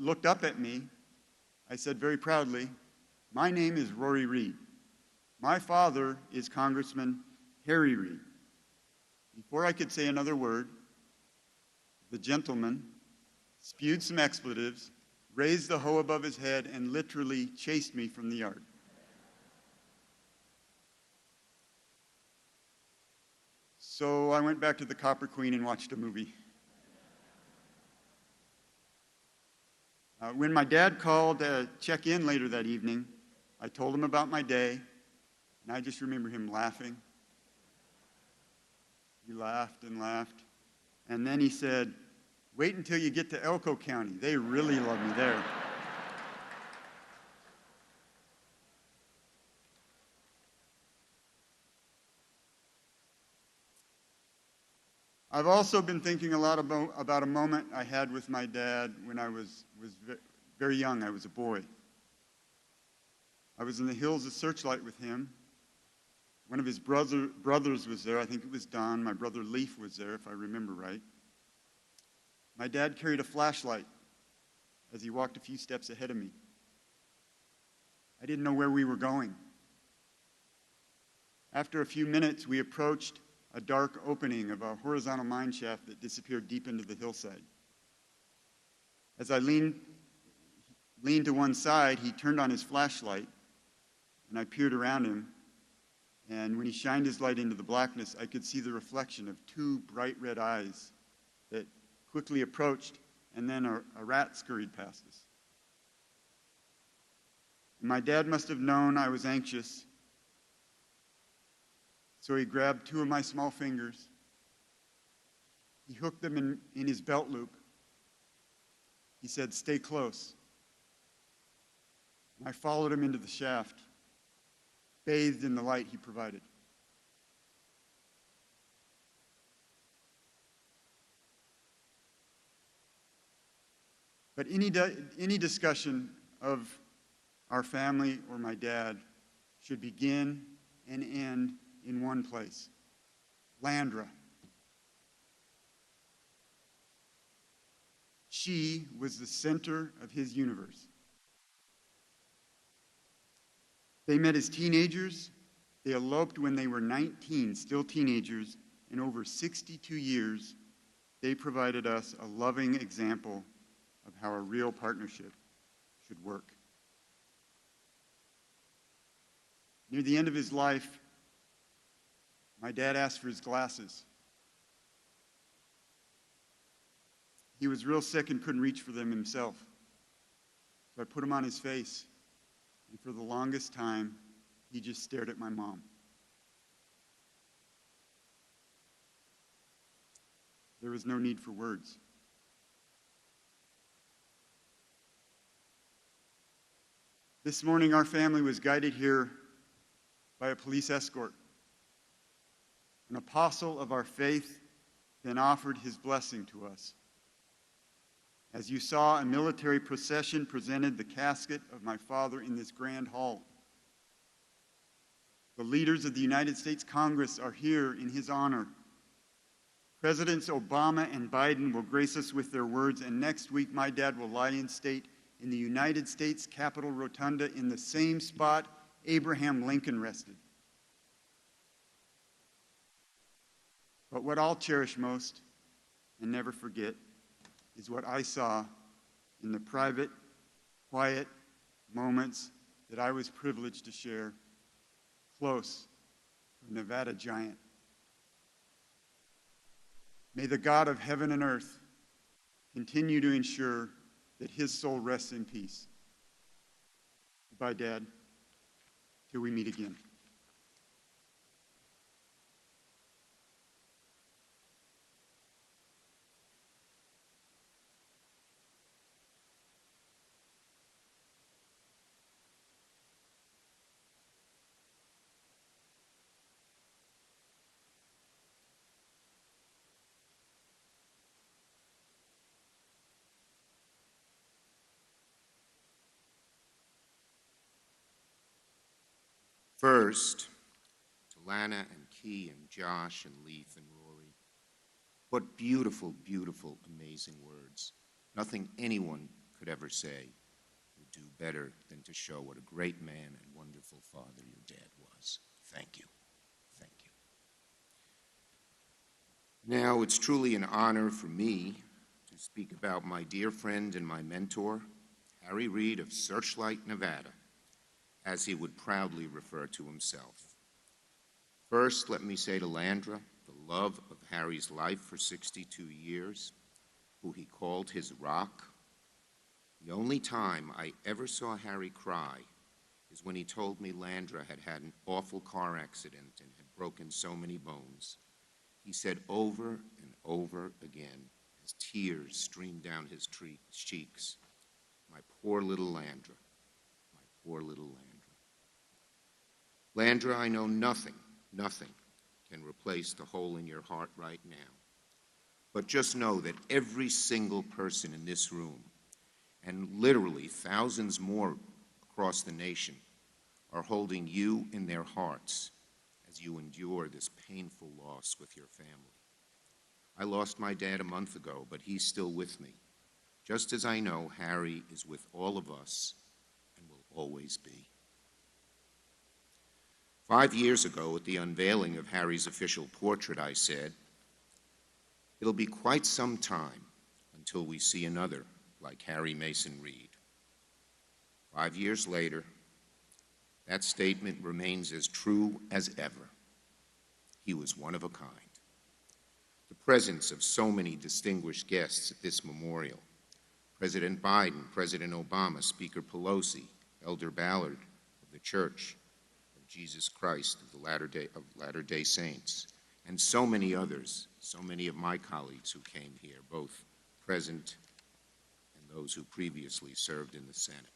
looked up at me, I said very proudly, "My name is Rory Reid. My father is Congressman Harry Reid." Before I could say another word, the gentleman spewed some expletives, raised the hoe above his head, and literally chased me from the yard. So I went back to the Copper Queen and watched a movie. When my dad called to check in later that evening, I told him about my day, and I just remember him laughing. He laughed and laughed, and then he said, "Wait until you get to Elko County. They really love me there." I've also been thinking a lot about a moment I had with my dad when I was very young. I was a boy. I was in the hills of Searchlight with him. One of his brothers was there. I think it was Don. My brother Leaf was there, if I remember right. My dad carried a flashlight as he walked a few steps ahead of me. I didn't know where we were going. After a few minutes, we approached a dark opening of a horizontal mine shaft that disappeared deep into the hillside. As I leaned to one side, he turned on his flashlight, and I peered around him, and when he shined his light into the blackness, I could see the reflection of two bright red eyes that quickly approached, and then a rat scurried past us. And my dad must have known I was anxious, so he grabbed two of my small fingers. He hooked them in his belt loop. He said, "Stay close." And I followed him into the shaft, bathed in the light he provided. But any discussion of our family or my dad should begin and end in one place: Landra. She was the center of his universe. They met as teenagers. They eloped when they were 19, still teenagers. In over 62 years, they provided us a loving example of how a real partnership should work. Near the end of his life, my dad asked for his glasses. He was real sick and couldn't reach for them himself. So I put them on his face, and for the longest time, he just stared at my mom. There was no need for words. This morning, our family was guided here by a police escort. An apostle of our faith then offered his blessing to us. As you saw, a military procession presented the casket of my father in this grand hall. The leaders of the United States Congress are here in his honor. Presidents Obama and Biden will grace us with their words, and next week my dad will lie in state in the United States Capitol Rotunda in the same spot Abraham Lincoln rested. But what I'll cherish most and never forget is what I saw in the private, quiet moments that I was privileged to share close to a Nevada giant. May the God of heaven and earth continue to ensure that his soul rests in peace. Goodbye, Dad, till we meet again. First, to Lana and Key and Josh and Leith and Rory. What beautiful, beautiful, amazing words. Nothing anyone could ever say would do better than to show what a great man and wonderful father your dad was. Thank you. Thank you. Now, it's truly an honor for me to speak about my dear friend and my mentor, Harry Reid of Searchlight, Nevada, as he would proudly refer to himself. First, let me say to Landra, the love of Harry's life for 62 years, who he called his rock. The only time I ever saw Harry cry is when he told me Landra had had an awful car accident and had broken so many bones. He said over and over again, as tears streamed down his cheeks, "My poor little Landra, my poor little Landra." Landra, I know nothing can replace the hole in your heart right now. But just know that every single person in this room, and literally thousands more across the nation, are holding you in their hearts as you endure this painful loss with your family. I lost my dad a month ago, but he's still with me, just as I know Harry is with all of us and will always be. 5 years ago, at the unveiling of Harry's official portrait, I said, "It'll be quite some time until we see another like Harry Mason Reid." 5 years later, that statement remains as true as ever. He was one of a kind. The presence of so many distinguished guests at this memorial, President Biden, President Obama, Speaker Pelosi, Elder Ballard of the Church of Jesus Christ of the Latter-day Saints, and so many others, so many of my colleagues who came here, both present and those who previously served in the Senate.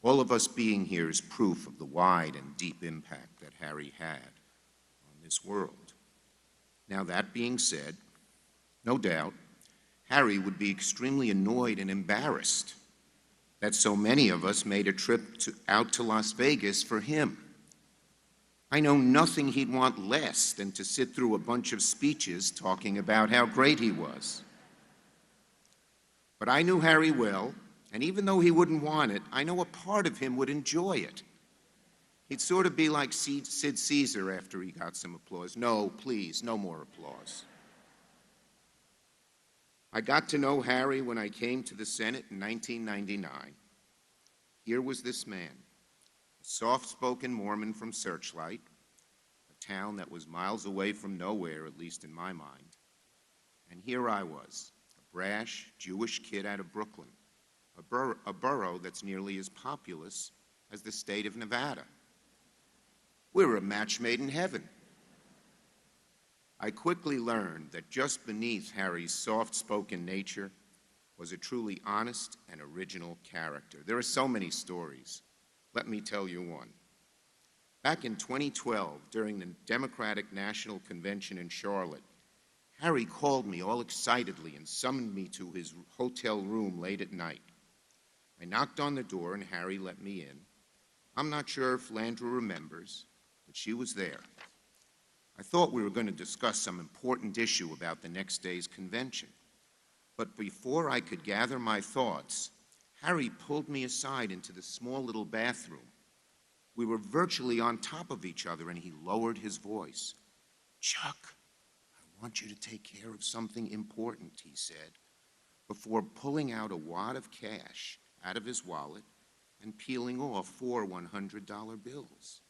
All of us being here is proof of the wide and deep impact that Harry had on this world. Now, that being said, no doubt, Harry would be extremely annoyed and embarrassed that so many of us made a trip out to Las Vegas for him. I know nothing he'd want less than to sit through a bunch of speeches talking about how great he was. But I knew Harry well, and even though he wouldn't want it, I know a part of him would enjoy it. He'd sort of be like Sid Caesar after he got some applause. No, please, no more applause. I got to know Harry when I came to the Senate in 1999. Here was this man, a soft-spoken Mormon from Searchlight, a town that was miles away from nowhere, at least in my mind. And here I was, a brash Jewish kid out of Brooklyn, a borough that's nearly as populous as the state of Nevada. We were a match made in heaven. I quickly learned that just beneath Harry's soft-spoken nature was a truly honest and original character. There are so many stories. Let me tell you one. Back in 2012, during the Democratic National Convention in Charlotte, Harry called me all excitedly and summoned me to his hotel room late at night. I knocked on the door and Harry let me in. I'm not sure if Landra remembers, but she was there. I thought we were going to discuss some important issue about the next day's convention. But before I could gather my thoughts, Harry pulled me aside into the small little bathroom. We were virtually on top of each other, and he lowered his voice. "Chuck, I want you to take care of something important," he said, before pulling out a wad of cash out of his wallet and peeling off 4 $100 bills.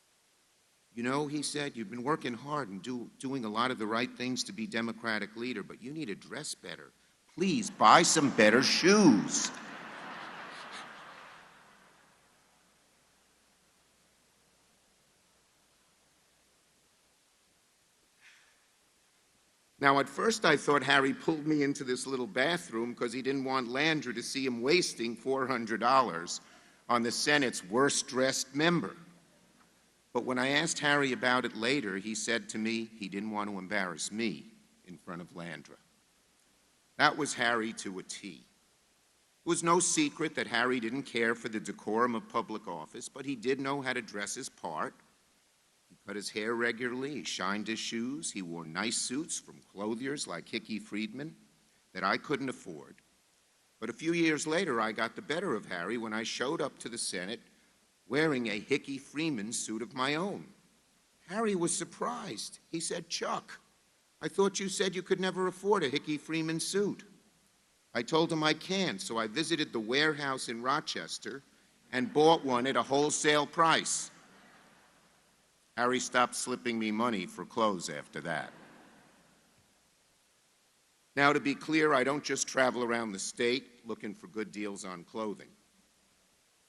"You know," he said, "you've been working hard and doing a lot of the right things to be Democratic leader, but you need to dress better. Please buy some better shoes." Now, at first I thought Harry pulled me into this little bathroom because he didn't want Landra to see him wasting $400 on the Senate's worst-dressed member. But when I asked Harry about it later, he said to me he didn't want to embarrass me in front of Landra. That was Harry to a T. It was no secret that Harry didn't care for the decorum of public office, but he did know how to dress his part. He cut his hair regularly, he shined his shoes, he wore nice suits from clothiers like Hickey Friedman that I couldn't afford. But a few years later, I got the better of Harry when I showed up to the Senate wearing a Hickey Freeman suit of my own. Harry was surprised. He said, "Chuck, I thought you said you could never afford a Hickey Freeman suit." I told him I can't, so I visited the warehouse in Rochester and bought one at a wholesale price. Harry stopped slipping me money for clothes after that. Now, to be clear, I don't just travel around the state looking for good deals on clothing.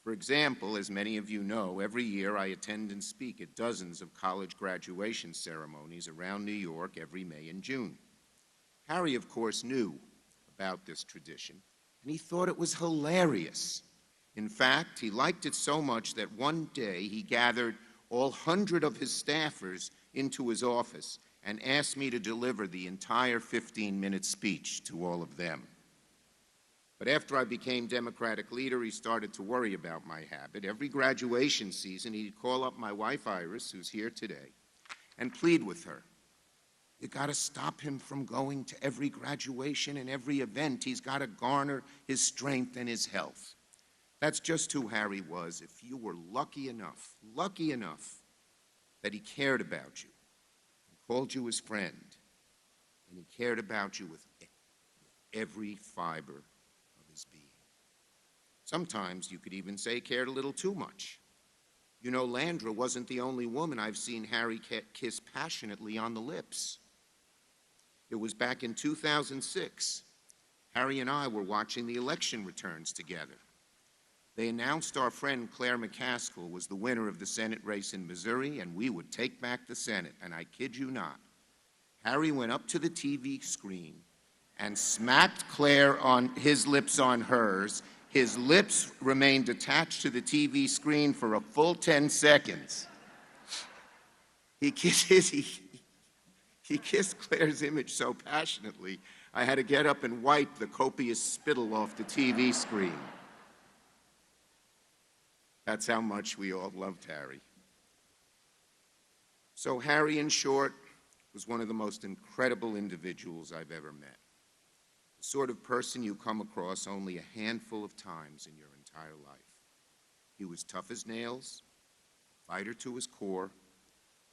For example, as many of you know, every year I attend and speak at dozens of college graduation ceremonies around New York every May and June. Harry, of course, knew about this tradition, and he thought it was hilarious. In fact, he liked it so much that one day he gathered all 100 of his staffers into his office and asked me to deliver the entire 15-minute speech to all of them. But after I became Democratic leader, he started to worry about my habit. Every graduation season, he'd call up my wife, Iris, who's here today, and plead with her. You got to stop him from going to every graduation and every event. He's got to garner his strength and his health. That's just who Harry was. If you were lucky enough that he cared about you, called you his friend, and he cared about you with every fiber of his being. Sometimes you could even say he cared a little too much. You know, Landra wasn't the only woman I've seen Harry kiss passionately on the lips. It was back in 2006. Harry and I were watching the election returns together. They announced our friend Claire McCaskill was the winner of the Senate race in Missouri, and we would take back the Senate. And I kid you not, Harry went up to the TV screen and smacked Claire on his lips on hers. His lips remained attached to the TV screen for a full 10 seconds. He kissed Claire's image so passionately, I had to get up and wipe the copious spittle off the TV screen. That's how much we all loved Harry. So Harry, in short, was one of the most incredible individuals I've ever met. The sort of person you come across only a handful of times in your entire life. He was tough as nails, a fighter to his core,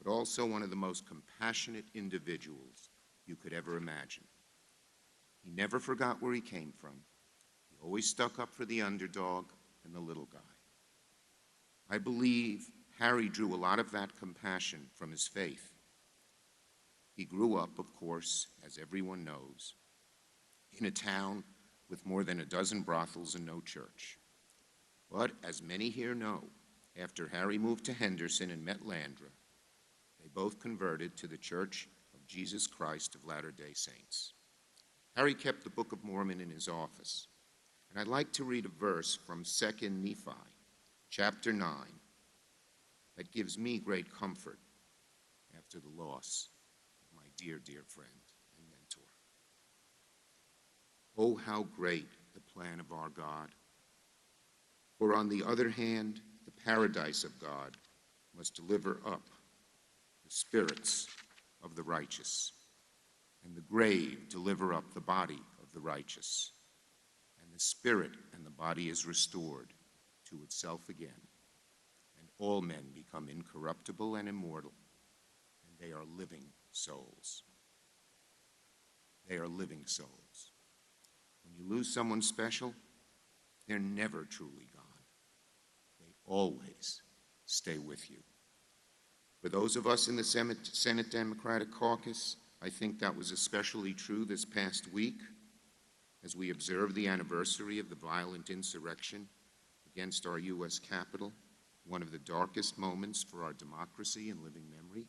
but also one of the most compassionate individuals you could ever imagine. He never forgot where he came from. He always stuck up for the underdog and the little guy. I believe Harry drew a lot of that compassion from his faith. He grew up, of course, as everyone knows, in a town with more than a dozen brothels and no church. But as many here know, after Harry moved to Henderson and met Landra, they both converted to the Church of Jesus Christ of Latter-day Saints. Harry kept the Book of Mormon in his office, and I'd like to read a verse from 2 Nephi, chapter 9, that gives me great comfort after the loss of my dear, dear friend and mentor. Oh, how great the plan of our God! For on the other hand, the paradise of God must deliver up the spirits of the righteous, and the grave deliver up the body of the righteous, and the spirit and the body is restored to itself again, and all men become incorruptible and immortal, and they are living souls. They are living souls. When you lose someone special, they're never truly gone. They always stay with you. For those of us in the Senate Democratic Caucus, I think that was especially true this past week as we observed the anniversary of the violent insurrection against our U.S. Capitol, one of the darkest moments for our democracy in living memory.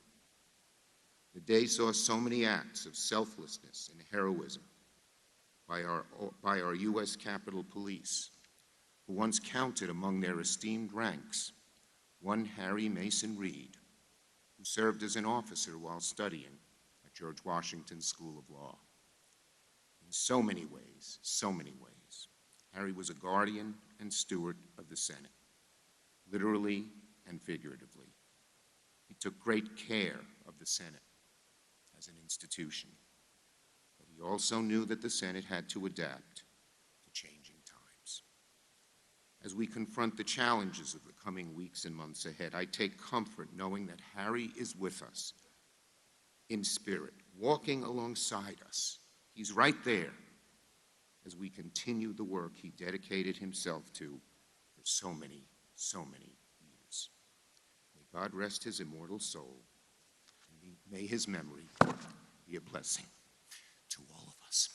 The day saw so many acts of selflessness and heroism by our U.S. Capitol Police, who once counted among their esteemed ranks one Harry Mason Reid, who served as an officer while studying at George Washington School of Law. In so many ways, Harry was a guardian and steward of the Senate, literally and figuratively. He took great care of the Senate as an institution, but he also knew that the Senate had to adapt to changing As we confront the challenges of the coming weeks and months ahead, I take comfort knowing that Harry is with us in spirit, walking alongside us. He's right there as we continue the work he dedicated himself to for so many years. May God rest his immortal soul, and may his memory be a blessing to all of us.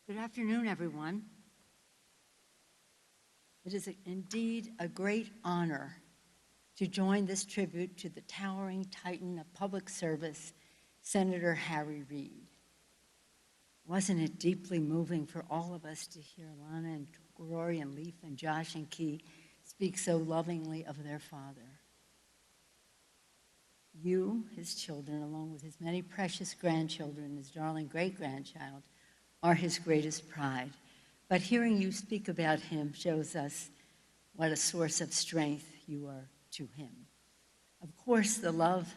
Good afternoon, everyone. It is indeed a great honor to join this tribute to the towering titan of public service, Senator Harry Reid. Wasn't it deeply moving for all of us to hear Lana and Rory and Leif and Josh and Key speak so lovingly of their father? You, his children, along with his many precious grandchildren and his darling great-grandchild, are his greatest pride. But hearing you speak about him shows us what a source of strength you are to him. Of course, the love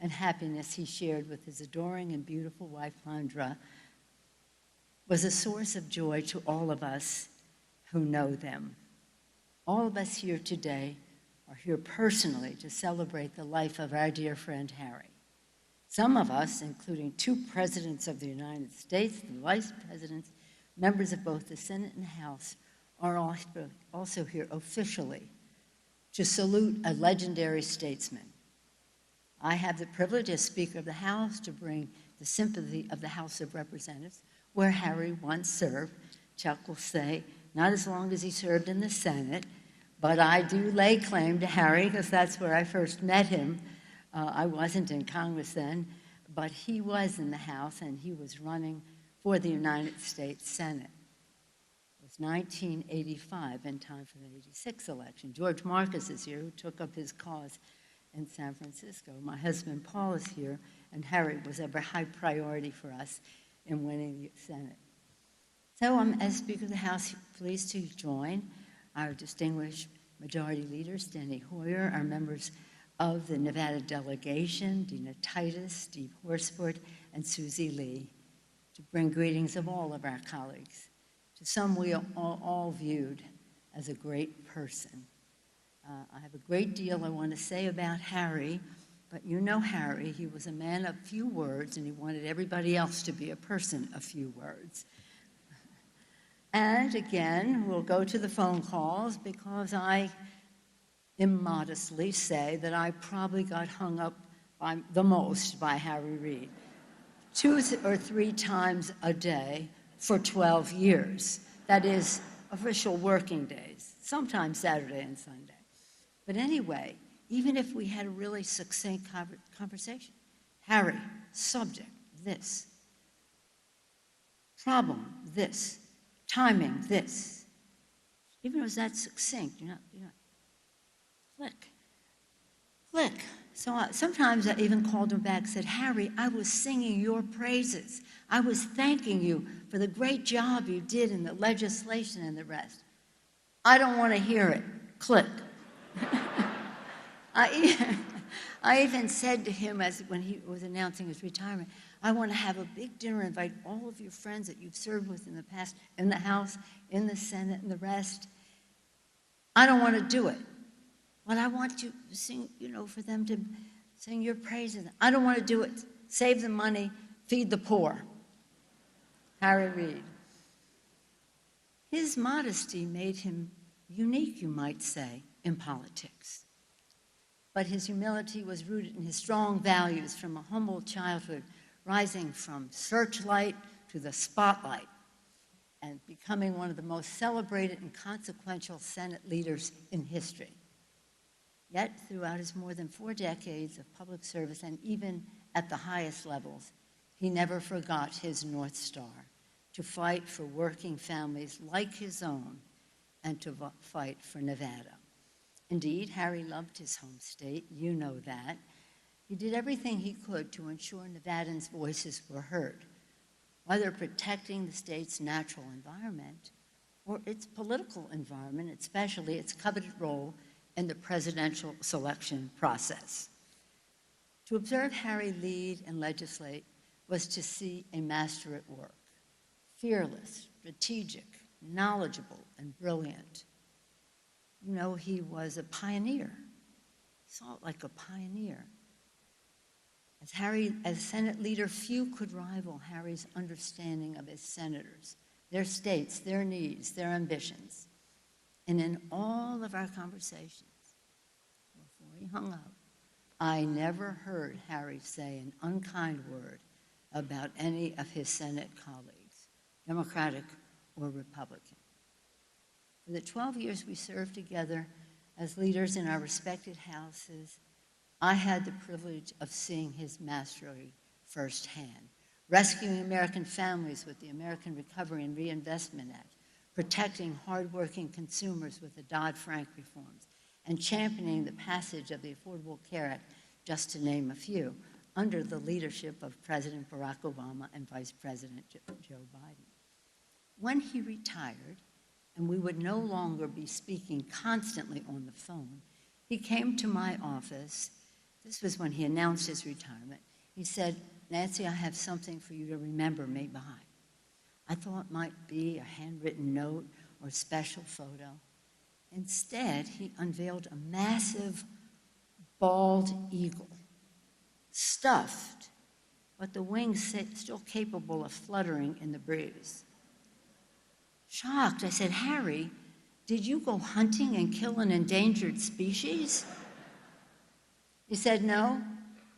and happiness he shared with his adoring and beautiful wife, Landra, was a source of joy to all of us who know them. All of us here today are here personally to celebrate the life of our dear friend Harry. Some of us, including 2 presidents of the United States, the vice presidents, members of both the Senate and House, are also here officially to salute a legendary statesman. I have the privilege as Speaker of the House to bring the sympathy of the House of Representatives, where Harry once served. Chuck will say, not as long as he served in the Senate, but I do lay claim to Harry because that's where I first met him. I wasn't in Congress then, but he was in the House, and he was running for the United States Senate. It was 1985, in time for the 86 election. George Marcus is here, who took up his cause in San Francisco. My husband, Paul, is here, and Harry was a very high priority for us in winning the Senate. So I'm, as Speaker of the House, pleased to join our distinguished Majority Leader, Steny Hoyer, our members of the Nevada delegation, Dina Titus, Steve Horsford, and Susie Lee, to bring greetings of all of our colleagues, to some we all viewed as a great person. I have a great deal I want to say about Harry, but you know Harry, he was a man of few words, and he wanted everybody else to be a person of few words. And again, we'll go to the phone calls because I immodestly say that I probably got hung up the most by Harry Reid, 2 or 3 times a day for 12 years. That is official working days, sometimes Saturday and Sunday. But anyway, even if we had a really succinct conversation, Harry, subject, this. Problem, this. Timing, this. Even if it was that succinct, you're not click. So sometimes I even called him back and said, Harry, I was singing your praises. I was thanking you for the great job you did in the legislation and the rest. I don't want to hear it. Click. I even said to him when he was announcing his retirement, I want to have a big dinner, invite all of your friends that you've served with in the past, in the House, in the Senate, and the rest. I don't want to do it. But I want you to sing, for them to sing your praises. I don't want to do it. Save the money, feed the poor. Harry Reid. His modesty made him unique, you might say, in politics. But his humility was rooted in his strong values from a humble childhood, rising from searchlight to the spotlight and becoming one of the most celebrated and consequential Senate leaders in history. Yet, throughout his more than 4 decades of public service, and even at the highest levels, he never forgot his North Star, to fight for working families like his own and to fight for Nevada. Indeed, Harry loved his home state, you know that. He did everything he could to ensure Nevadans' voices were heard, whether protecting the state's natural environment or its political environment, especially its coveted role in the presidential selection process. To observe Harry lead and legislate was to see a master at work, fearless, strategic, knowledgeable, and brilliant. You know, he was a pioneer. He saw it like a pioneer. As Senate leader, few could rival Harry's understanding of his senators, their states, their needs, their ambitions. And in all of our conversations, before he hung up, I never heard Harry say an unkind word about any of his Senate colleagues, Democratic or Republican. For the 12 years we served together as leaders in our respected houses, I had the privilege of seeing his mastery firsthand, rescuing American families with the American Recovery and Reinvestment Act, protecting hardworking consumers with the Dodd-Frank reforms, and championing the passage of the Affordable Care Act, just to name a few, under the leadership of President Barack Obama and Vice President Joe Biden. When he retired, and we would no longer be speaking constantly on the phone, he came to my office. This was when he announced his retirement. He said, "Nancy, I have something for you to remember me by." I thought it might be a handwritten note or a special photo. Instead, he unveiled a massive bald eagle, stuffed, but the wings still capable of fluttering in the breeze. Shocked, I said, "Harry, did you go hunting and kill an endangered species?" He said, "No,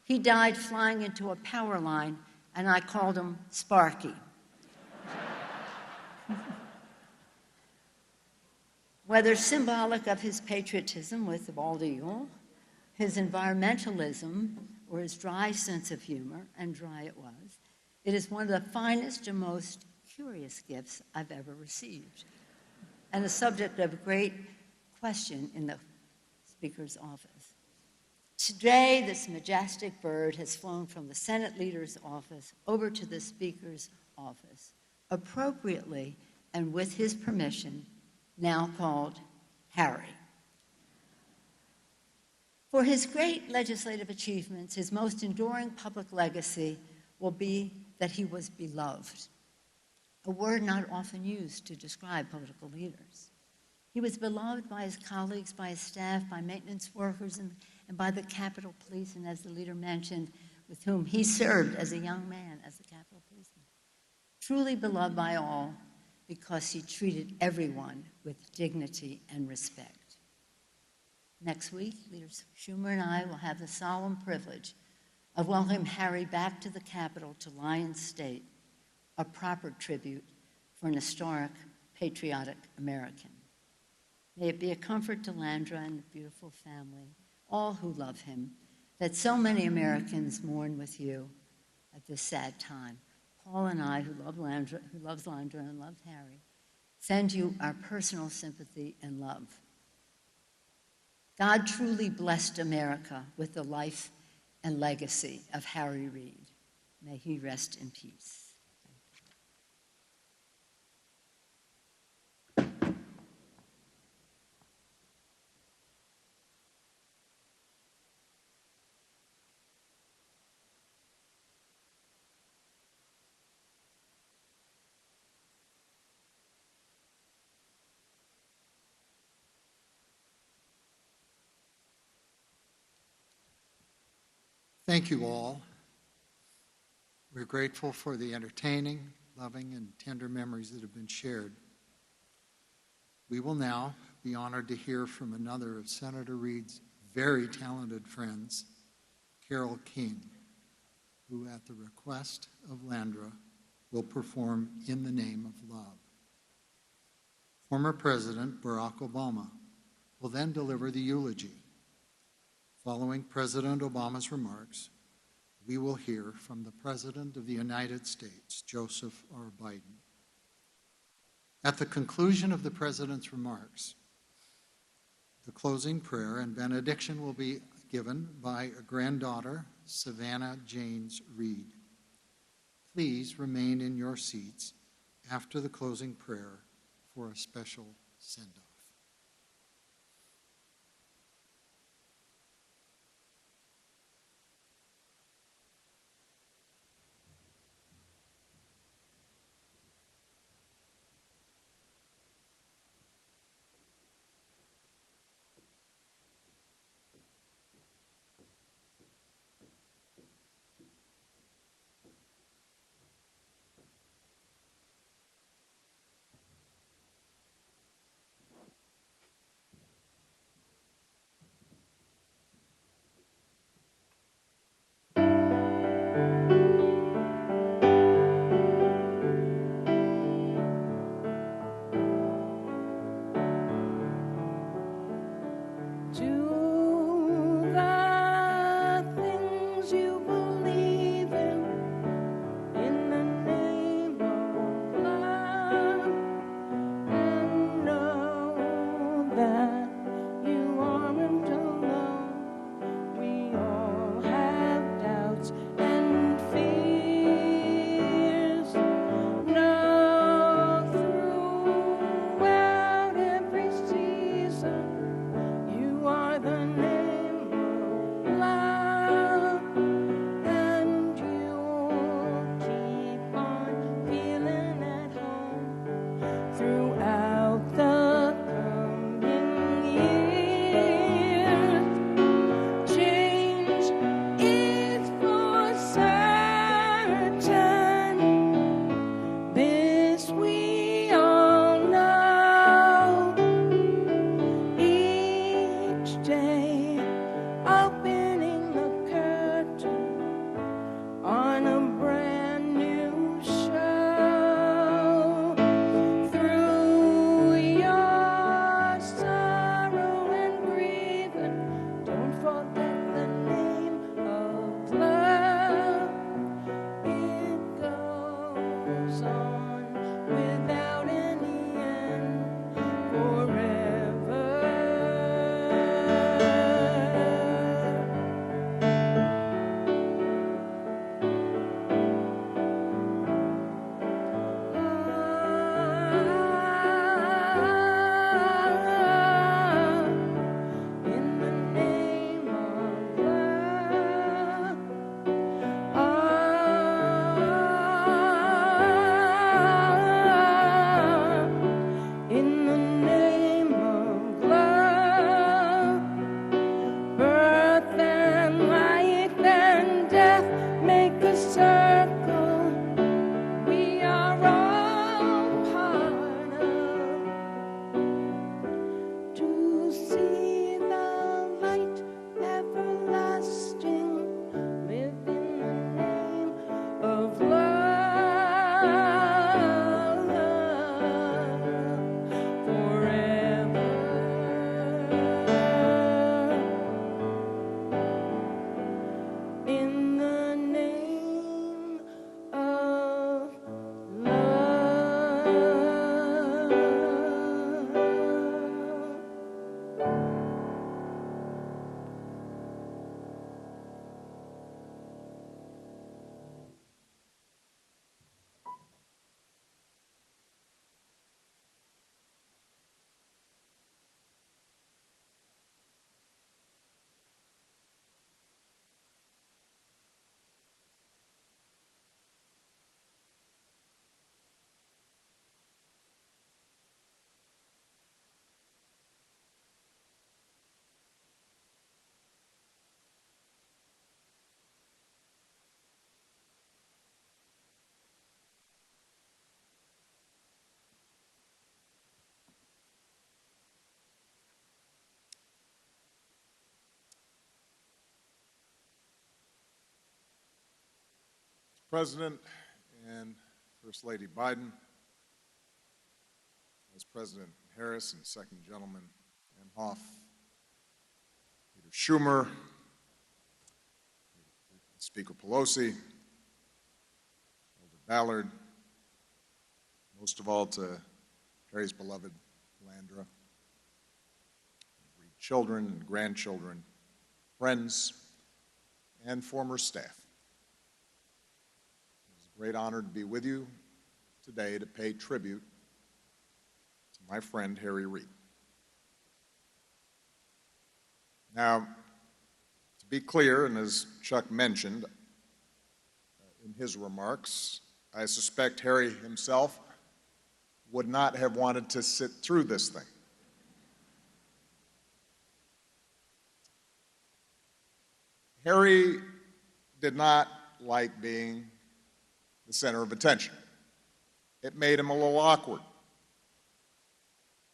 he died flying into a power line, and I called him Sparky." Whether symbolic of his patriotism with the bald eagle, his environmentalism, or his dry sense of humor, and dry it was, it is one of the finest and most curious gifts I've ever received, and a subject of great question in the Speaker's office. Today, this majestic bird has flown from the Senate leader's office over to the Speaker's office, appropriately and with his permission, now called Harry. For his great legislative achievements, his most enduring public legacy will be that he was beloved, a word not often used to describe political leaders. He was beloved by his colleagues, by his staff, by maintenance workers, and by the Capitol Police, and as the leader mentioned, with whom he served as a young man as a Capitol Policeman. Truly beloved by all because he treated everyone with dignity and respect. Next week, Leaders Schumer and I will have the solemn privilege of welcoming Harry back to the Capitol to Lions State, a proper tribute for an historic, patriotic American. May it be a comfort to Landra and the beautiful family, all who love him, that so many Americans mourn with you at this sad time. Paul and I, who loves Landra and loves Harry, send you our personal sympathy and love. God truly blessed America with the life and legacy of Harry Reid. May he rest in peace. Thank you all. We're grateful for the entertaining, loving, and tender memories that have been shared. We will now be honored to hear from another of Senator Reid's very talented friends, Carol King, who at the request of Landra will perform In the Name of Love. Former President Barack Obama will then deliver the eulogy. Following President Obama's remarks, we will hear from the President of the United States, Joseph R. Biden. At the conclusion of the President's remarks, the closing prayer and benediction will be given by a granddaughter, Savannah James Reid. Please remain in your seats after the closing prayer for a special send-off. Do the things you believe in the name of love, and know that you aren't alone. We all have doubts and fears. Know throughout every season you are the name of love, and you'll keep on feeling at home throughout the coming years. Change is for certain, this we all know. Each day, opening the curtain on a brand new show. Through your sorrow and grieving, don't forget the name of love. It goes on without any end forever. In the name of love. In the name of love, birth and life and death make a circle we are all part of. To see the light everlasting, live in the name of love forever. In the name of love. President and First Lady Biden, Vice President Harris and Second Gentleman Emhoff, Leader Schumer, Speaker Pelosi, Elder Ballard, most of all to Harry's beloved Landra, Reid children and grandchildren, friends, and former staff. It is a great honor to be with you today to pay tribute to my friend Harry Reid. Now, to be clear, and as Chuck mentioned in his remarks, I suspect Harry himself would not have wanted to sit through this thing. Harry did not like being the center of attention. It made him a little awkward.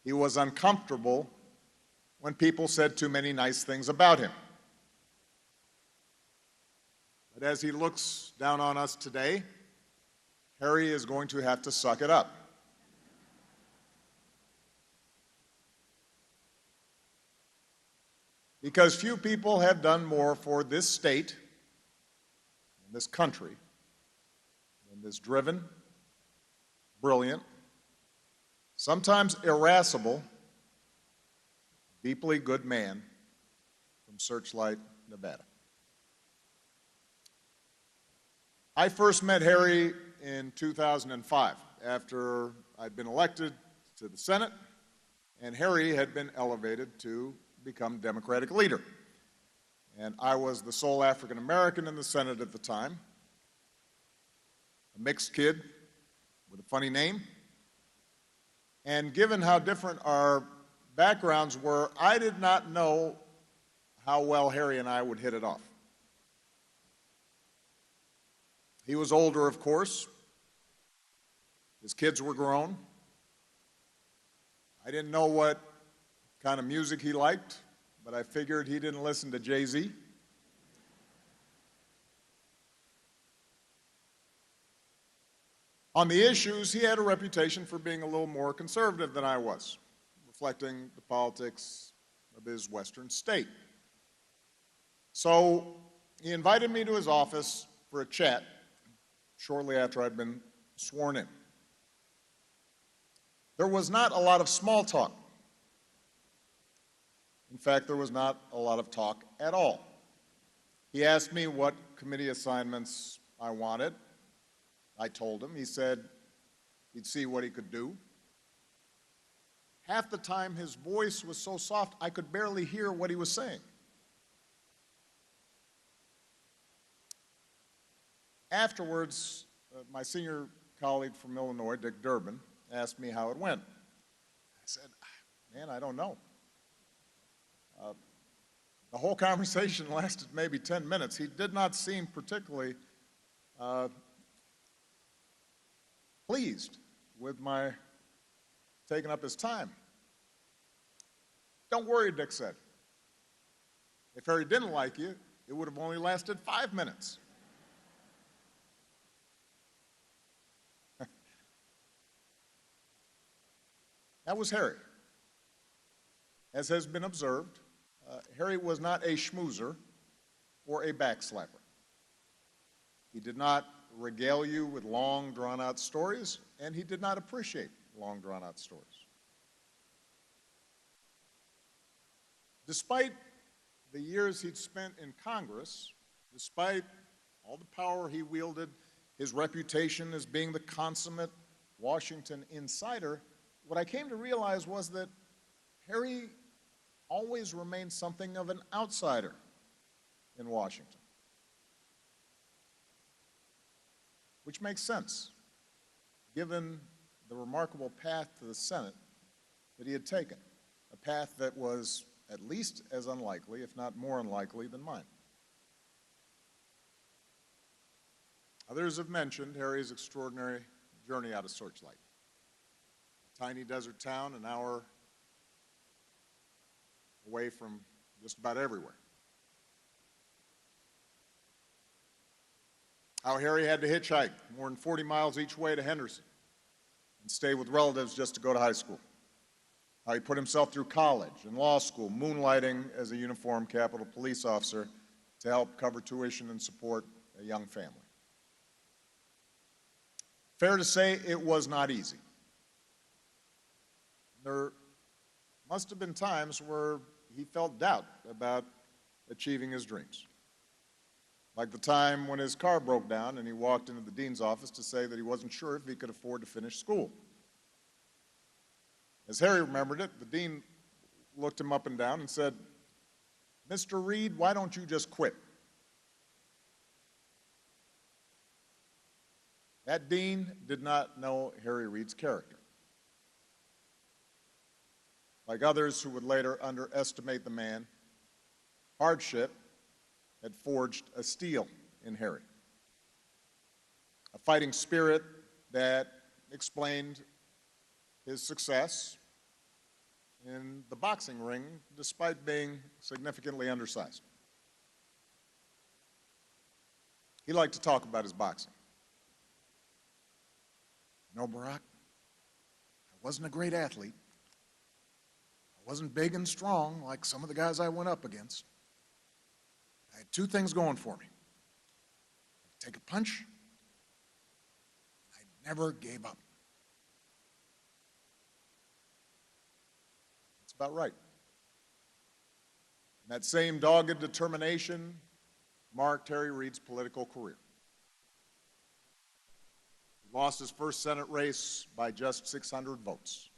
He was uncomfortable when people said too many nice things about him. But as he looks down on us today, Harry is going to have to suck it up. Because few people have done more for this state and this country than this driven, brilliant, sometimes irascible, deeply good man from Searchlight, Nevada. I first met Harry in 2005 after I'd been elected to the Senate and Harry had been elevated to become Democratic leader. And I was the sole African American in the Senate at the time, a mixed kid with a funny name. And given how different our backgrounds were, I did not know how well Harry and I would hit it off. He was older, of course. His kids were grown. I didn't know what kind of music he liked, but I figured he didn't listen to Jay-Z. On the issues, he had a reputation for being a little more conservative than I was, reflecting the politics of his western state. So he invited me to his office for a chat shortly after I'd been sworn in. There was not a lot of small talk. In fact, there was not a lot of talk at all. He asked me what committee assignments I wanted. I told him. He said he'd see what he could do. Half the time, his voice was so soft, I could barely hear what he was saying. Afterwards, my senior colleague from Illinois, Dick Durbin, asked me how it went. I said, man, I don't know. The whole conversation lasted maybe 10 minutes. He did not seem particularly pleased with my taking up his time. Don't worry, Dick said. If Harry didn't like you, it would have only lasted 5 minutes. That was Harry. As has been observed, Harry was not a schmoozer or a backslapper. He did not regale you with long, drawn-out stories, and he did not appreciate long, drawn-out stories. Despite the years he'd spent in Congress, despite all the power he wielded, his reputation as being the consummate Washington insider, what I came to realize was that Harry always remained something of an outsider in Washington. Which makes sense, given the remarkable path to the Senate that he had taken, a path that was at least as unlikely, if not more unlikely, than mine. Others have mentioned Harry's extraordinary journey out of Searchlight, a tiny desert town an hour away from just about everywhere. How Harry had to hitchhike more than 40 miles each way to Henderson and stay with relatives just to go to high school. How he put himself through college and law school, moonlighting as a uniformed Capitol Police officer to help cover tuition and support a young family. Fair to say it was not easy. There must have been times where he felt doubt about achieving his dreams. Like the time when his car broke down and he walked into the dean's office to say that he wasn't sure if he could afford to finish school. As Harry remembered it, the dean looked him up and down and said, "Mr. Reid, why don't you just quit?" That dean did not know Harry Reid's character. Like others who would later underestimate the man, hardship had forged a steel in Harry, a fighting spirit that explained his success in the boxing ring despite being significantly undersized. He liked to talk about his boxing. "You know, Barack, I wasn't a great athlete. I wasn't big and strong like some of the guys I went up against. I had two things going for me. I could take a punch, and I never gave up." That's about right. And that same dogged determination marked Harry Reid's political career. He lost his first Senate race by just 600 votes.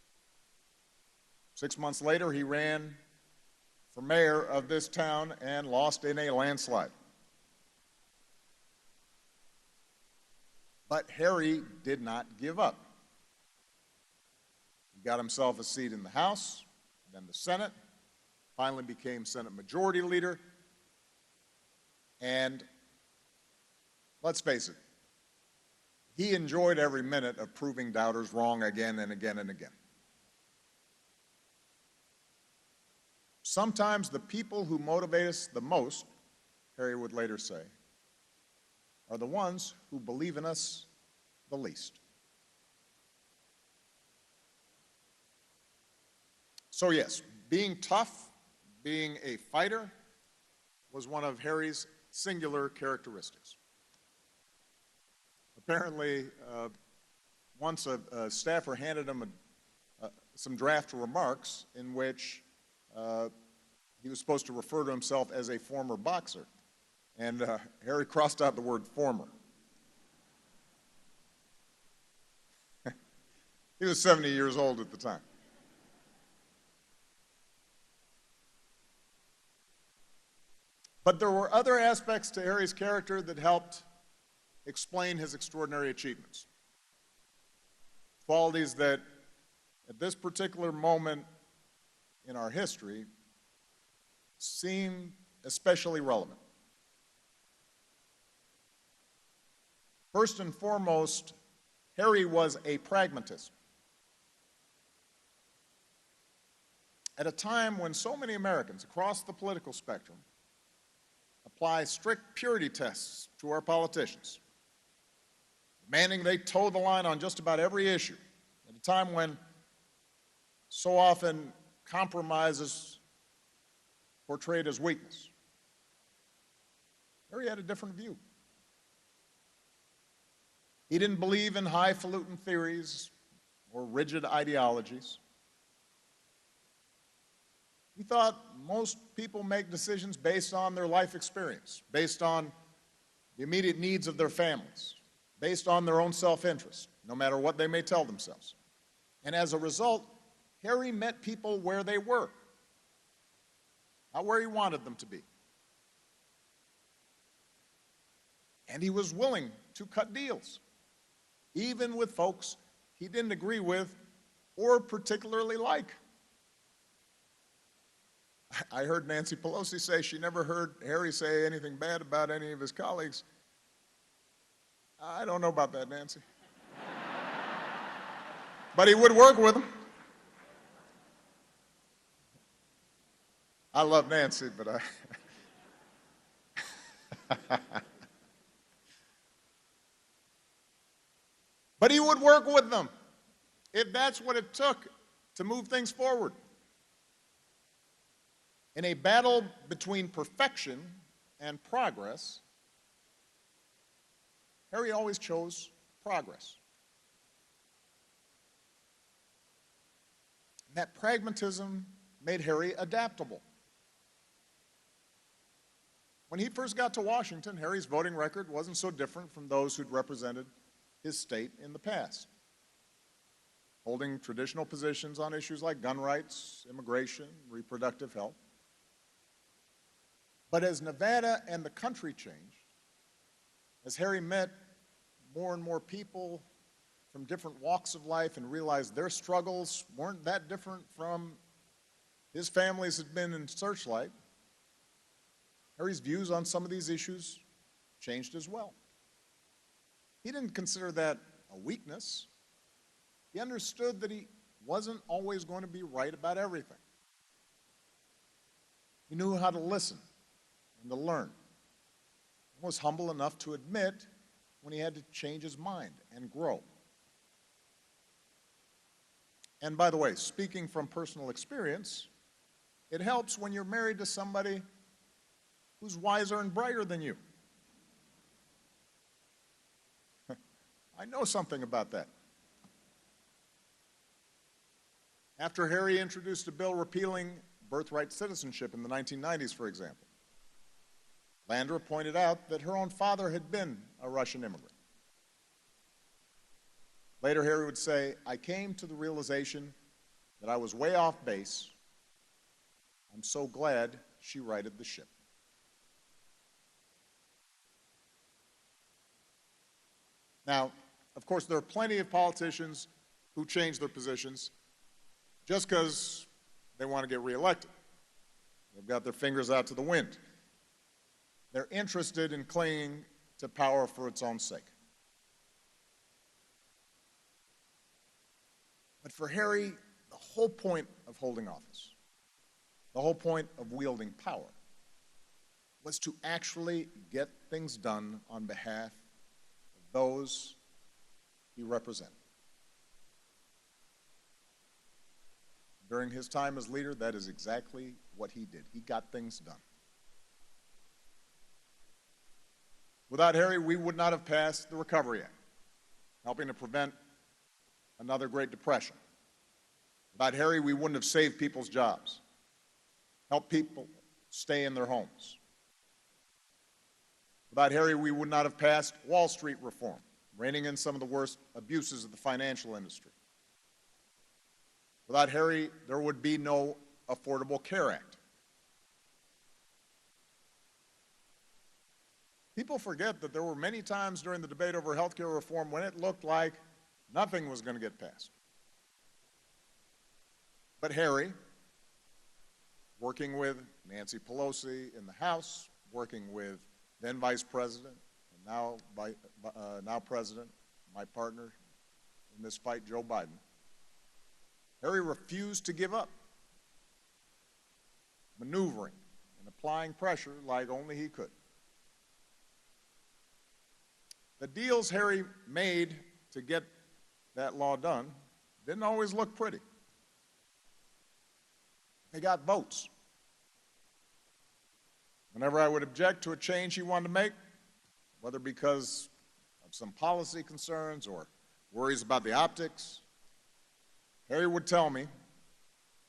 6 months later, he ran for mayor of this town and lost in a landslide. But Harry did not give up. He got himself a seat in the House, then the Senate, finally became Senate Majority Leader, and let's face it, he enjoyed every minute of proving doubters wrong again and again and again. Sometimes the people who motivate us the most, Harry would later say, are the ones who believe in us the least. So yes, being tough, being a fighter, was one of Harry's singular characteristics. Apparently, once a staffer handed him some draft remarks in which he was supposed to refer to himself as a former boxer, and Harry crossed out the word former. He was 70 years old at the time. But there were other aspects to Harry's character that helped explain his extraordinary achievements. Qualities that, at this particular moment in our history, seem especially relevant. First and foremost, Harry was a pragmatist. At a time when so many Americans across the political spectrum apply strict purity tests to our politicians, demanding they toe the line on just about every issue, at a time when so often compromise is portrayed as weakness, Harry had a different view. He didn't believe in highfalutin theories or rigid ideologies. He thought most people make decisions based on their life experience, based on the immediate needs of their families, based on their own self-interest, no matter what they may tell themselves. And as a result, Harry met people where they were, not where he wanted them to be. And he was willing to cut deals, even with folks he didn't agree with or particularly like. I heard Nancy Pelosi say she never heard Harry say anything bad about any of his colleagues. I don't know about that, Nancy. But he would work with them. I love Nancy, but but he would work with them if that's what it took to move things forward. In a battle between perfection and progress, Harry always chose progress. And that pragmatism made Harry adaptable. When he first got to Washington, Harry's voting record wasn't so different from those who'd represented his state in the past, holding traditional positions on issues like gun rights, immigration, reproductive health. But as Nevada and the country changed, as Harry met more and more people from different walks of life and realized their struggles weren't that different from his family's had been in Searchlight, Harry's views on some of these issues changed as well. He didn't consider that a weakness. He understood that he wasn't always going to be right about everything. He knew how to listen and to learn, and was humble enough to admit when he had to change his mind and grow. And by the way, speaking from personal experience, it helps when you're married to somebody who's wiser and brighter than you. I know something about that. After Harry introduced a bill repealing birthright citizenship in the 1990s, for example, Landra pointed out that her own father had been a Russian immigrant. Later, Harry would say, "I came to the realization that I was way off base. I'm so glad she righted the ship." Now, of course, there are plenty of politicians who change their positions just because they want to get reelected. They've got their fingers out to the wind. They're interested in clinging to power for its own sake. But for Harry, the whole point of holding office, the whole point of wielding power, was to actually get things done on behalf of those he represented. During his time as leader, that is exactly what he did. He got things done. Without Harry, we would not have passed the Recovery Act, helping to prevent another Great Depression. Without Harry, we wouldn't have saved people's jobs, helped people stay in their homes. Without Harry, we would not have passed Wall Street reform, reining in some of the worst abuses of the financial industry. Without Harry, there would be no Affordable Care Act. People forget that there were many times during the debate over health care reform when it looked like nothing was going to get passed. But Harry, working with Nancy Pelosi in the House, working with then Vice President and now President, my partner in this fight, Joe Biden, Harry refused to give up, maneuvering and applying pressure like only he could. The deals Harry made to get that law done didn't always look pretty. They got votes. Whenever I would object to a change he wanted to make, whether because of some policy concerns or worries about the optics, Harry would tell me,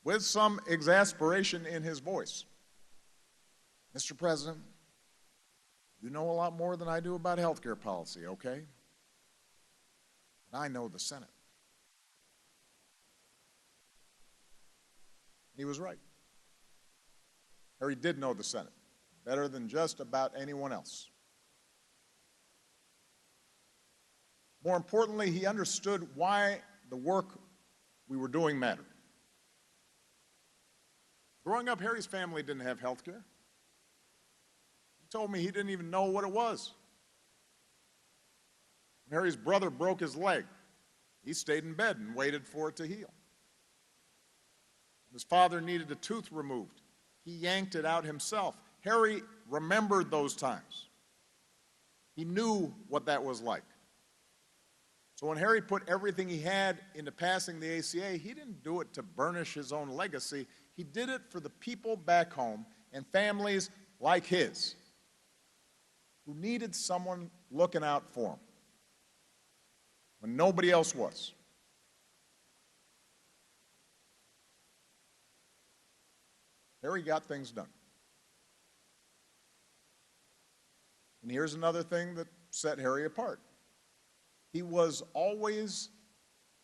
with some exasperation in his voice, "Mr. President, you know a lot more than I do about health care policy, okay? But I know the Senate." And he was right. Harry did know the Senate better than just about anyone else. More importantly, he understood why the work we were doing mattered. Growing up, Harry's family didn't have health care. He told me he didn't even know what it was. When Harry's brother broke his leg, he stayed in bed and waited for it to heal. When his father needed a tooth removed, he yanked it out himself. Harry remembered those times. He knew what that was like. So when Harry put everything he had into passing the ACA, he didn't do it to burnish his own legacy. He did it for the people back home and families like his who needed someone looking out for them when nobody else was. Harry got things done. And here's another thing that set Harry apart. He was always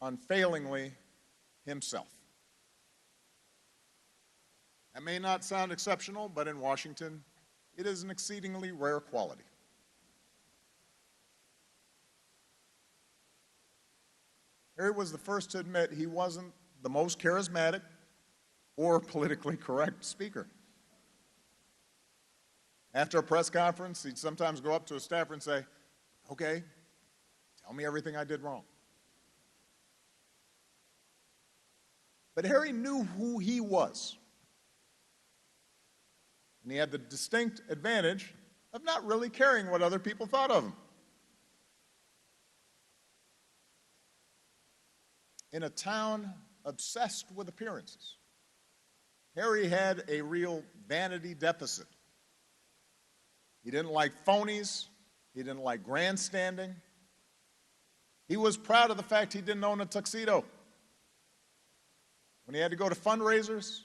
unfailingly himself. That may not sound exceptional, but in Washington, it is an exceedingly rare quality. Harry was the first to admit he wasn't the most charismatic or politically correct speaker. After a press conference, he'd sometimes go up to a staffer and say, "Okay, tell me everything I did wrong." But Harry knew who he was. And he had the distinct advantage of not really caring what other people thought of him. In a town obsessed with appearances, Harry had a real vanity deficit. He didn't like phonies. He didn't like grandstanding. He was proud of the fact he didn't own a tuxedo. When he had to go to fundraisers,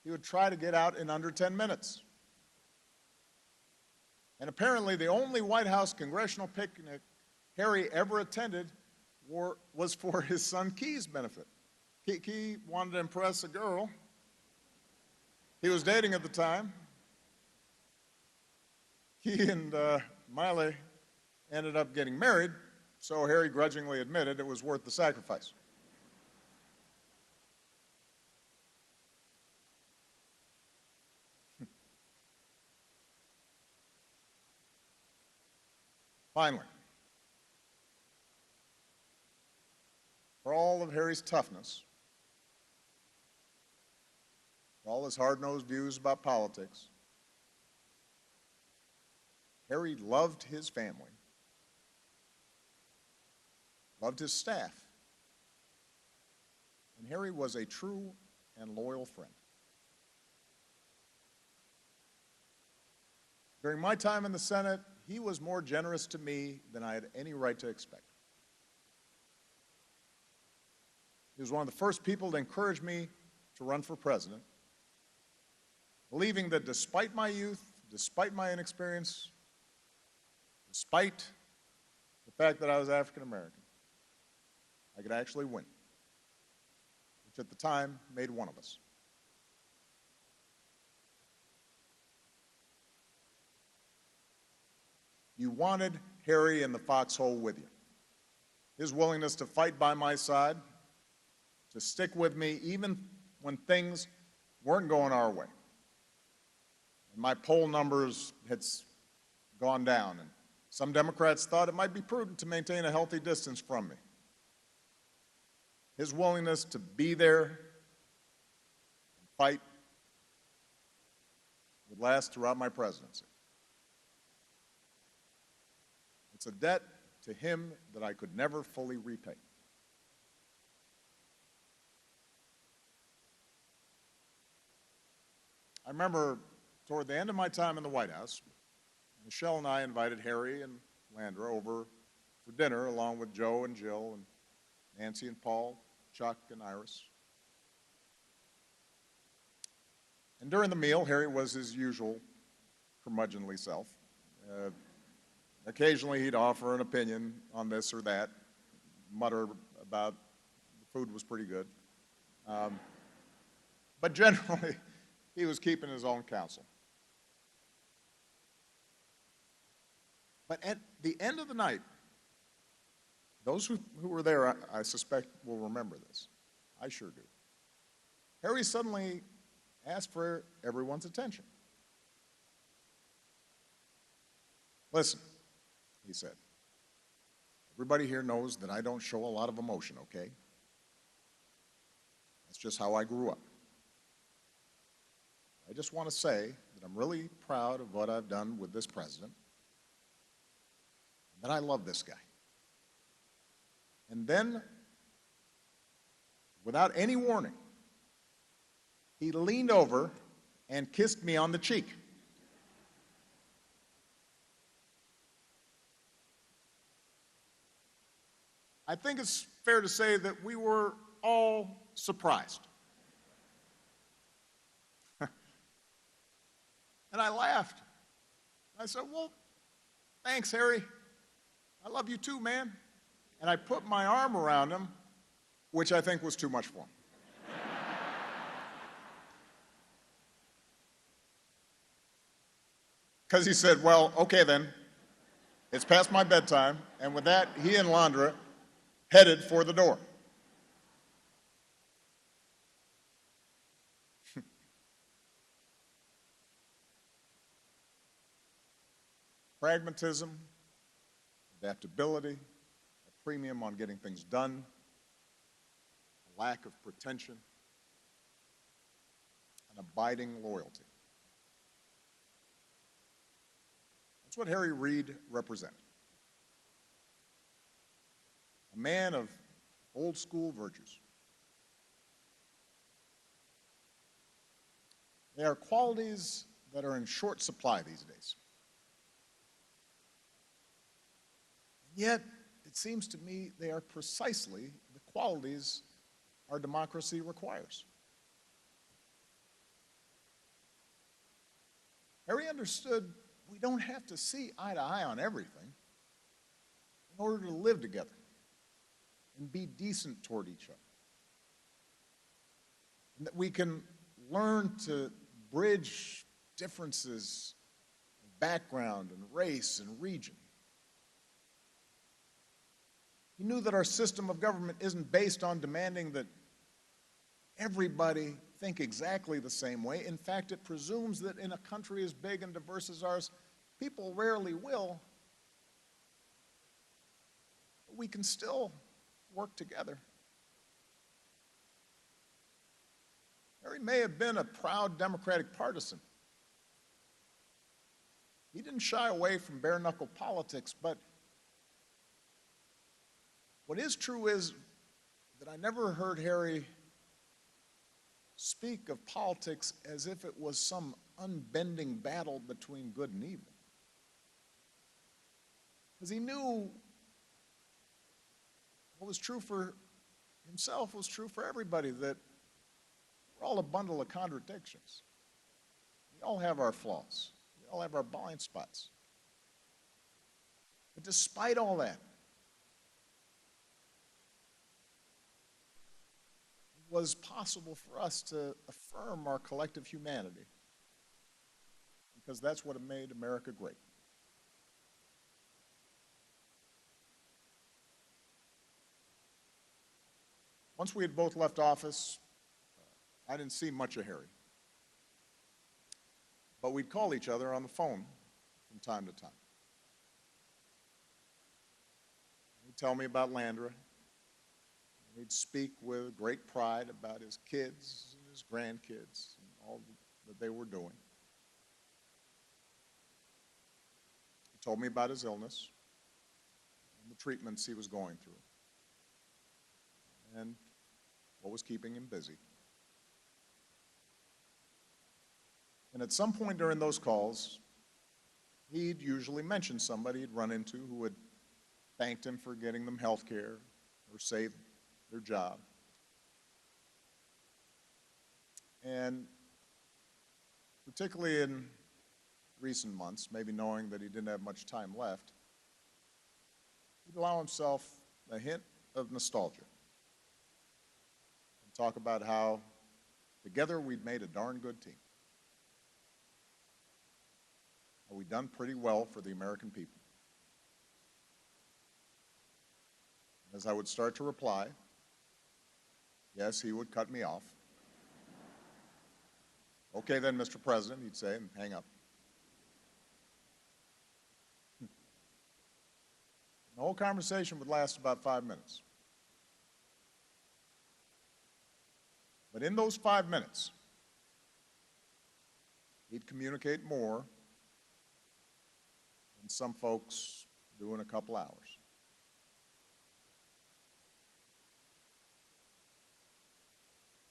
he would try to get out in under 10 minutes. And apparently the only White House congressional picnic Harry ever attended was for his son Key's benefit. Key wanted to impress a girl he was dating at the time. Key and Miley ended up getting married, so Harry grudgingly admitted it was worth the sacrifice. Finally, for all of Harry's toughness, for all his hard-nosed views about politics, Harry loved his family, loved his staff, and Harry was a true and loyal friend. During my time in the Senate, he was more generous to me than I had any right to expect. He was one of the first people to encourage me to run for president, believing that despite my youth, despite my inexperience, despite the fact that I was African American, I could actually win, which at the time made one of us. You wanted Harry in the foxhole with you. His willingness to fight by my side, to stick with me even when things weren't going our way. And my poll numbers had gone down, and some Democrats thought it might be prudent to maintain a healthy distance from me. His willingness to be there and fight would last throughout my presidency. It's a debt to him that I could never fully repay. I remember toward the end of my time in the White House, Michelle and I invited Harry and Landra over for dinner along with Joe and Jill and Nancy and Paul, Chuck and Iris. And during the meal, Harry was his usual curmudgeonly self. Occasionally he'd offer an opinion on this or that, mutter about the food was pretty good. But generally, he was keeping his own counsel. But at the end of the night, those who were there, I suspect, will remember this. I sure do. Harry suddenly asked for everyone's attention. "Listen," he said, "everybody here knows that I don't show a lot of emotion, okay? That's just how I grew up. I just want to say that I'm really proud of what I've done with this president, and that I love this guy." And then, without any warning, he leaned over and kissed me on the cheek. I think it's fair to say that we were all surprised. And I laughed. I said, well, thanks, Harry. I love you too, man. And I put my arm around him, which I think was too much for him. Because he said, well, okay then, it's past my bedtime. And with that, he and Landra headed for the door. Pragmatism, adaptability, a premium on getting things done, a lack of pretension, an abiding loyalty. That's what Harry Reid represented. A man of old school virtues. They are qualities that are in short supply these days. Yet, it seems to me they are precisely the qualities our democracy requires. Harry understood we don't have to see eye to eye on everything in order to live together and be decent toward each other. And that we can learn to bridge differences of background and race and region. He knew that our system of government isn't based on demanding that everybody think exactly the same way. In fact, it presumes that in a country as big and diverse as ours, people rarely will. But we can still work together. Harry may have been a proud Democratic partisan. He didn't shy away from bare-knuckle politics, but what is true is that I never heard Harry speak of politics as if it was some unbending battle between good and evil. Because he knew what was true for himself was true for everybody, that we're all a bundle of contradictions. We all have our flaws. We all have our blind spots. But despite all that, was possible for us to affirm our collective humanity, because that's what made America great. Once we had both left office, I didn't see much of Harry, but we'd call each other on the phone from time to time. He'd tell me about Landra. He'd speak with great pride about his kids and his grandkids and all that they were doing. He told me about his illness and the treatments he was going through and what was keeping him busy. And at some point during those calls, he'd usually mention somebody he'd run into who had thanked him for getting them health care or saved their job. And particularly in recent months, maybe knowing that he didn't have much time left, he'd allow himself a hint of nostalgia and talk about how together we'd made a darn good team. How we'd done pretty well for the American people. As I would start to reply, yes, he would cut me off. Okay then, Mr. President, he'd say, and hang up. The whole conversation would last about 5 minutes. But in those 5 minutes, he'd communicate more than some folks do in a couple hours.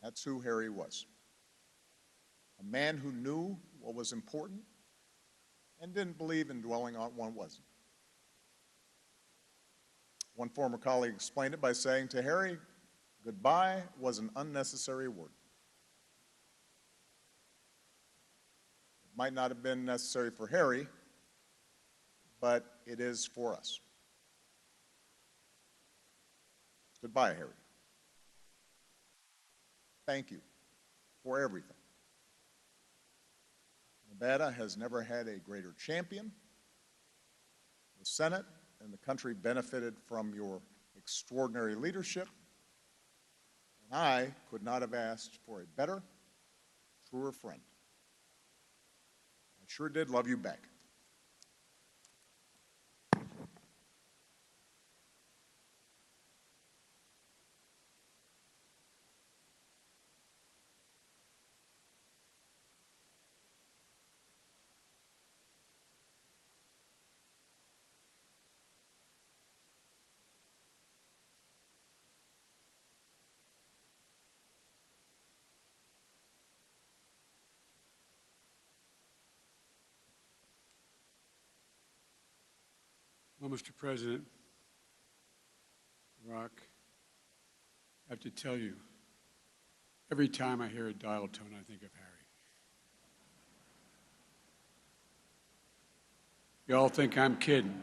That's who Harry was. A man who knew what was important and didn't believe in dwelling on what wasn't. One former colleague explained it by saying, to Harry, goodbye was an unnecessary word. Might not have been necessary for Harry, but it is for us. Goodbye, Harry. Thank you for everything. Nevada has never had a greater champion. The Senate and the country benefited from your extraordinary leadership, and I could not have asked for a better, truer friend. I sure did love you back. Well, Mr. President, Rock, I have to tell you, every time I hear a dial tone, I think of Harry. You all think I'm kidding.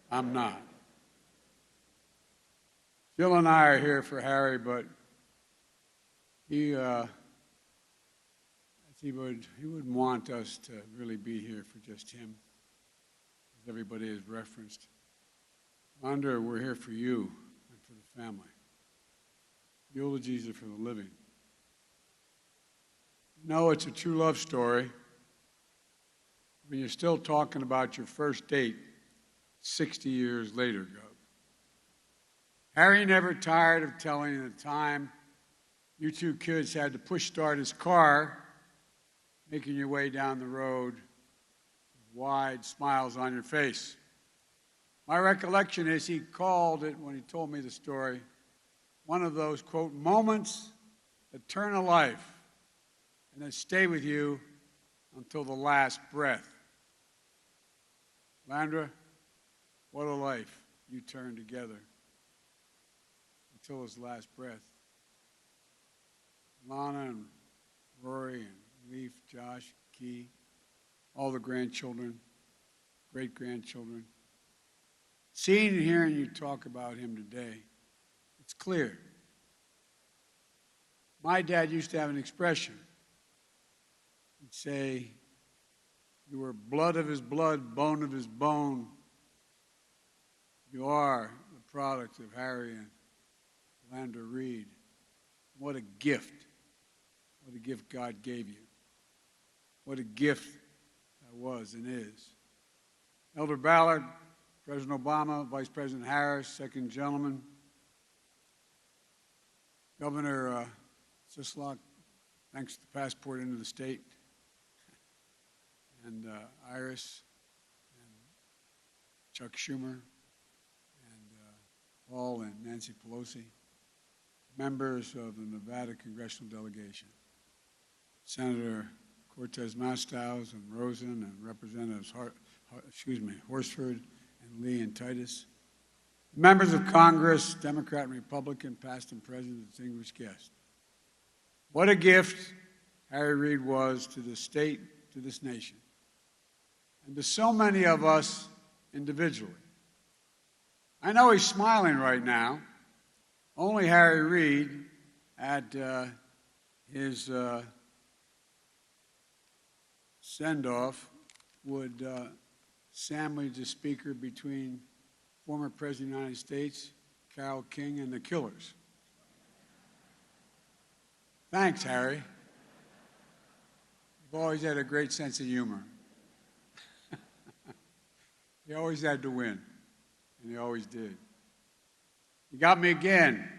I'm not. Jill and I are here for Harry, but he wouldn't want us to really be here for just him, as everybody has referenced. Rhonda, we're here for you and for the family. Eulogies are for the living. No, it's a true love story. When you're still talking about your first date 60 years later ago. Harry never tired of telling the time you two kids had to push start his car, making your way down the road with wide smiles on your face. My recollection is he called it, when he told me the story, one of those, quote, moments that turn a life and that stay with you until the last breath. Landra, what a life you turned together until his last breath. Lana and Rory and Leaf, Josh, Key, all the grandchildren, great-grandchildren. Seeing and hearing you talk about him today, it's clear. My dad used to have an expression. He'd say, you were blood of his blood, bone of his bone. You are the product of Harry and Landra Reid. What a gift. What a gift God gave you. What a gift that was and is. Elder Ballard, President Obama, Vice President Harris, second gentleman, Governor Sisolak, thanks to the passport into the state, and Iris, and Chuck Schumer, and Paul and Nancy Pelosi, members of the Nevada congressional delegation, Senator Cortez Mastows and Rosen, and Representatives Horsford and Lee and Titus, members of Congress, Democrat and Republican, past and present, distinguished guests. What a gift Harry Reid was to this state, to this nation, and to so many of us individually. I know he's smiling right now. Only Harry Reid at his send-off would sandwich the speaker between former President of the United States, Carole King, and the Killers. Thanks, Harry. You've always had a great sense of humor. He always had to win, and he always did. He got me again,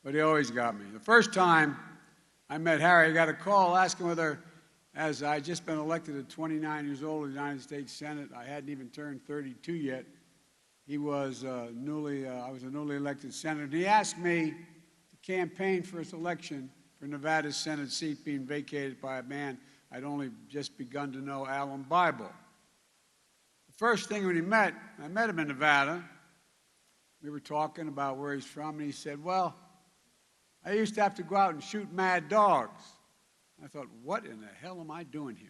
but he always got me. The first time I met Harry, I got a call asking whether, as I'd just been elected at 29 years old in the United States Senate, I hadn't even turned 32 yet. I was a newly elected senator, and he asked me to campaign for his election for Nevada's Senate seat being vacated by a man I'd only just begun to know, Alan Bible. The first thing when I met him in Nevada, we were talking about where he's from, and he said, well, I used to have to go out and shoot mad dogs. I thought, what in the hell am I doing here?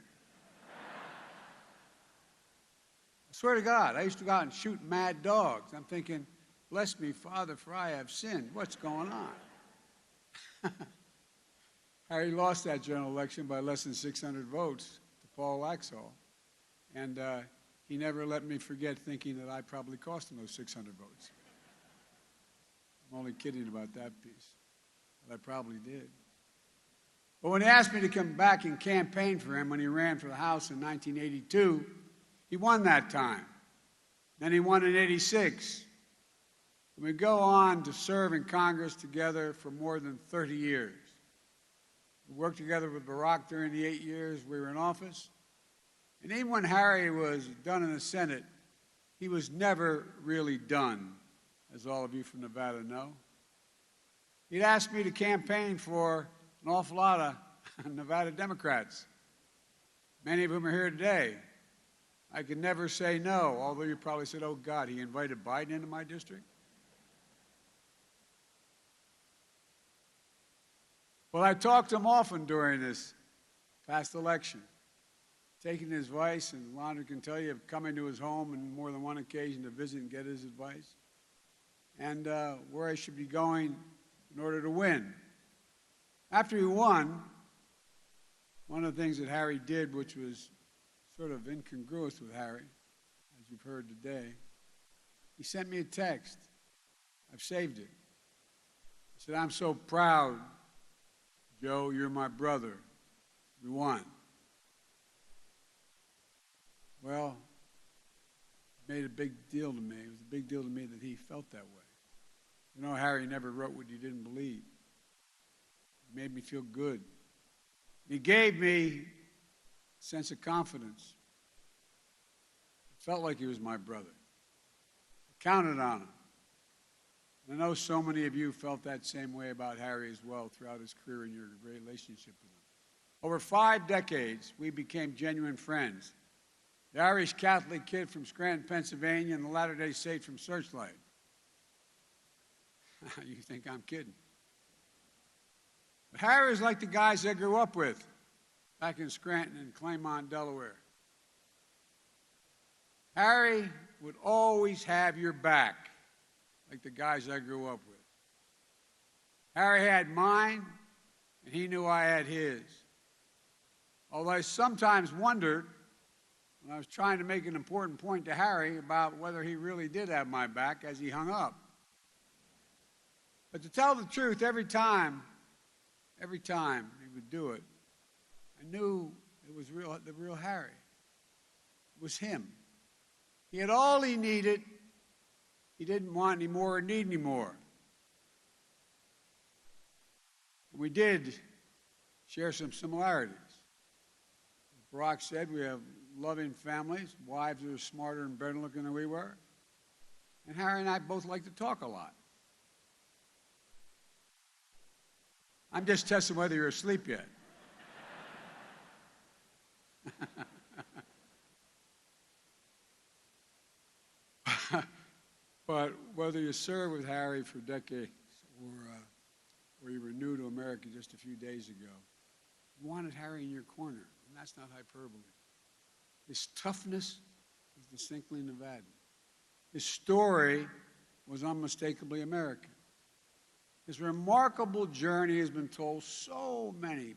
I swear to God, I used to go out and shoot mad dogs. I'm thinking, bless me, Father, for I have sinned. What's going on? Harry lost that general election by less than 600 votes to Paul Laxalt. And he never let me forget thinking that I probably cost him those 600 votes. I'm only kidding about that piece, but I probably did. But when he asked me to come back and campaign for him when he ran for the House in 1982, he won that time. Then he won in 86. And we go on to serve in Congress together for more than 30 years. We worked together with Barack during the 8 years we were in office. And even when Harry was done in the Senate, he was never really done, as all of you from Nevada know. He'd asked me to campaign for an awful lot of Nevada Democrats, many of whom are here today. I could never say no, although you probably said, oh, God, he invited Biden into my district? Well, I talked to him often during this past election, taking his advice, and Londra can tell you, coming to his home on more than one occasion to visit and get his advice, and where I should be going in order to win. After he won, one of the things that Harry did, which was sort of incongruous with Harry, as you've heard today, he sent me a text. I've saved it. He said, I'm so proud, Joe, you're my brother. We won. Well, it made a big deal to me. It was a big deal to me that he felt that way. You know, Harry never wrote what he didn't believe. He made me feel good. He gave me a sense of confidence. It felt like he was my brother. I counted on him. And I know so many of you felt that same way about Harry as well throughout his career and your relationship with him. Over 5 decades, we became genuine friends. The Irish Catholic kid from Scranton, Pennsylvania, and the Latter-day Saint from Searchlight. You think I'm kidding. But Harry is like the guys I grew up with back in Scranton and Claymont, Delaware. Harry would always have your back, like the guys I grew up with. Harry had mine, and he knew I had his. Although I sometimes wondered, when I was trying to make an important point to Harry about whether he really did have my back as he hung up. But to tell the truth, every time he would do it, I knew it was the real Harry. It was him. He had all he needed. He didn't want any more or need any more. We did share some similarities. As Barack said, we have loving families, wives that are smarter and better looking than we were. And Harry and I both like to talk a lot. I'm just testing whether you're asleep yet. But whether you served with Harry for decades or you were new to America just a few days ago, you wanted Harry in your corner, and that's not hyperbole. His toughness was distinctly Nevadan. His story was unmistakably American. His remarkable journey has been told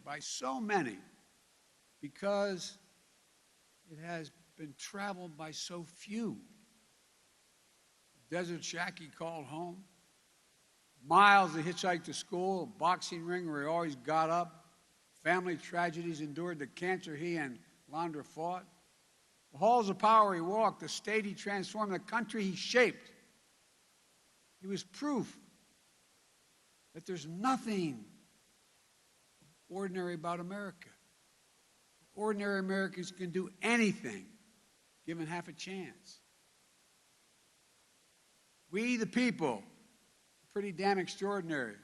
by so many, because it has been traveled by so few. The desert shack he called home, miles he hitchhiked to school, a boxing ring where he always got up, family tragedies endured, the cancer he and Londra fought, the halls of power he walked, the state he transformed, the country he shaped. He was proof that there's nothing ordinary about America. Ordinary Americans can do anything given half a chance. We, the people, are pretty damn extraordinary.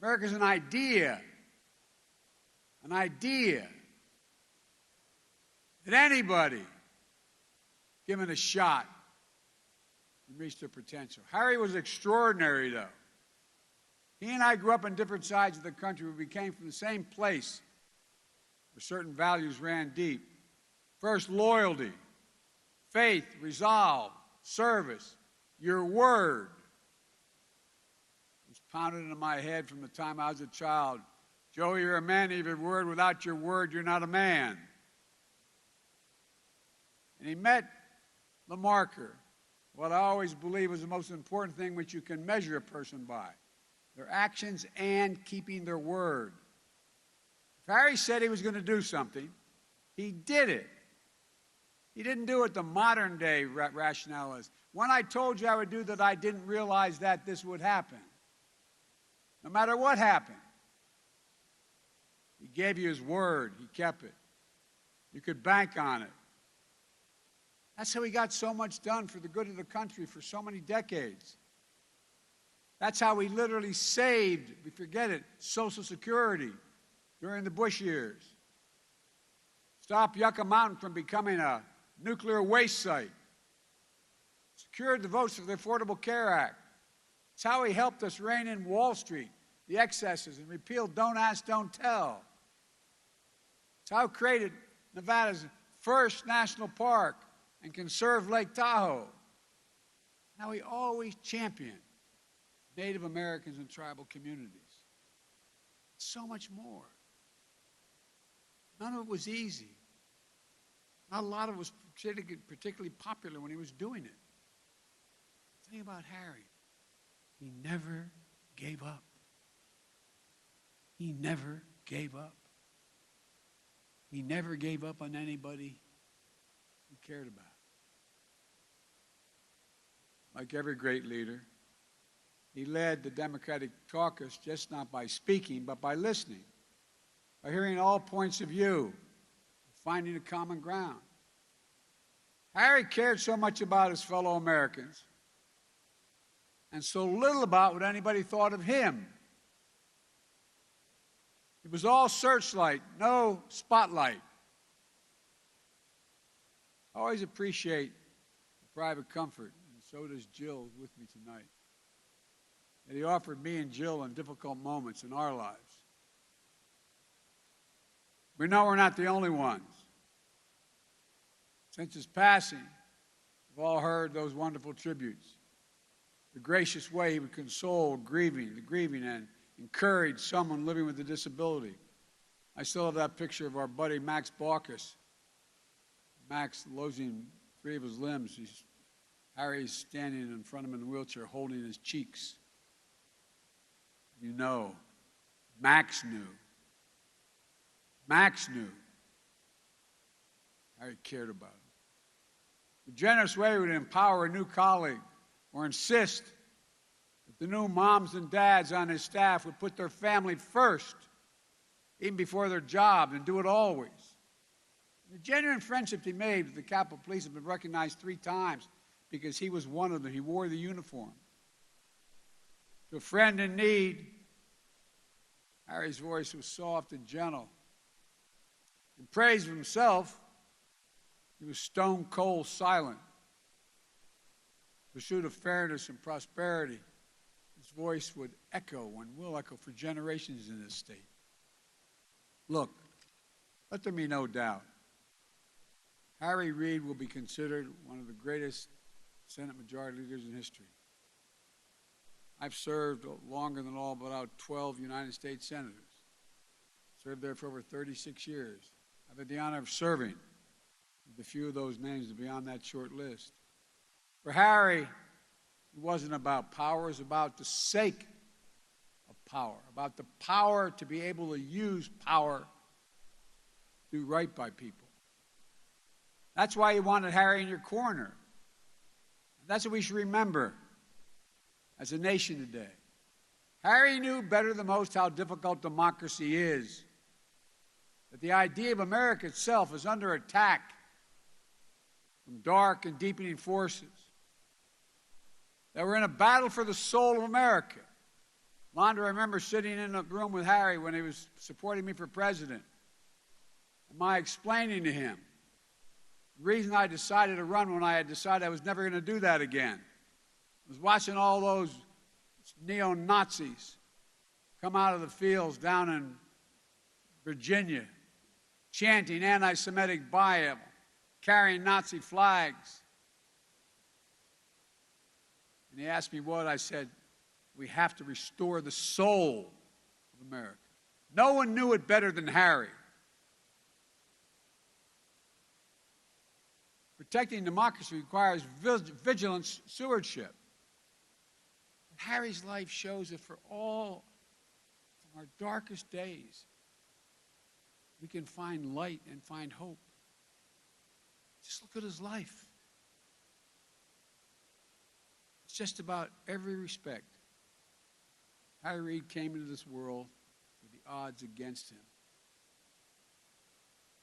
America's an idea that anybody given a shot can reach their potential. Harry was extraordinary, though. He and I grew up on different sides of the country. We came from the same place, where certain values ran deep. First, loyalty, faith, resolve, service, your word. It was pounded into my head from the time I was a child. Joe, you're a man of your word. Without your word, you're not a man. And he met Lamarcker, what I always believe is the most important thing which you can measure a person by, their actions and keeping their word. If Harry said he was going to do something, he did it. He didn't do it the modern day rationale is. When I told you I would do that, I didn't realize that this would happen. No matter what happened, he gave you his word. He kept it. You could bank on it. That's how he got so much done for the good of the country for so many decades. That's how he literally saved, we forget it, Social Security during the Bush years. Stopped Yucca Mountain from becoming a nuclear waste site. Secured the votes for the Affordable Care Act. It's how he helped us rein in Wall Street, the excesses, and repealed Don't Ask, Don't Tell. It's how he created Nevada's first national park and conserved Lake Tahoe. How he always championed Native Americans and tribal communities. So much more. None of it was easy. Not a lot of it was particularly popular when he was doing it. The thing about Harry, he never gave up. He never gave up. He never gave up on anybody he cared about. Like every great leader, he led the Democratic caucus just not by speaking, but by listening, by hearing all points of view, finding a common ground. Harry cared so much about his fellow Americans and so little about what anybody thought of him. It was all searchlight, no spotlight. I always appreciate the private comfort, and so does Jill with me tonight, that he offered me and Jill in difficult moments in our lives. We know we're not the only ones. Since his passing, we've all heard those wonderful tributes. The gracious way he would console the grieving, and encourage someone living with a disability. I still have that picture of our buddy Max Baucus. Max losing 3 of his limbs. Harry's standing in front of him in a wheelchair holding his cheeks. You know, Max knew. Max knew. Harry cared about him. The generous way he would empower a new colleague or insist that the new moms and dads on his staff would put their family first, even before their job, and do it always. The genuine friendships he made with the Capitol Police have been recognized 3 times because he was one of them. He wore the uniform. To a friend in need, Harry's voice was soft and gentle. In praise of himself, he was stone cold silent. In pursuit of fairness and prosperity, his voice would echo and will echo for generations in this state. Look, let there be no doubt. Harry Reid will be considered one of the greatest Senate Majority Leaders in history. I've served longer than all but about 12 United States Senators. Served there for over 36 years. I've had the honor of serving with a few of those names to be on that short list. For Harry, it wasn't about power, it was about the sake of power, about the power to be able to use power to do right by people. That's why you wanted Harry in your corner. That's what we should remember as a nation today. Harry knew better than most how difficult democracy is, that the idea of America itself is under attack from dark and deepening forces, that we're in a battle for the soul of America. Londa, I remember sitting in a room with Harry when he was supporting me for president, and my explaining to him the reason I decided to run when I had decided I was never going to do that again. I was watching all those neo-Nazis come out of the fields down in Virginia, chanting anti-Semitic Bible, carrying Nazi flags. And he asked me what. I said, we have to restore the soul of America. No one knew it better than Harry. Protecting democracy requires vigilant stewardship. But Harry's life shows that from our darkest days, we can find light and find hope. Just look at his life. It's just about every respect. Harry Reid came into this world with the odds against him.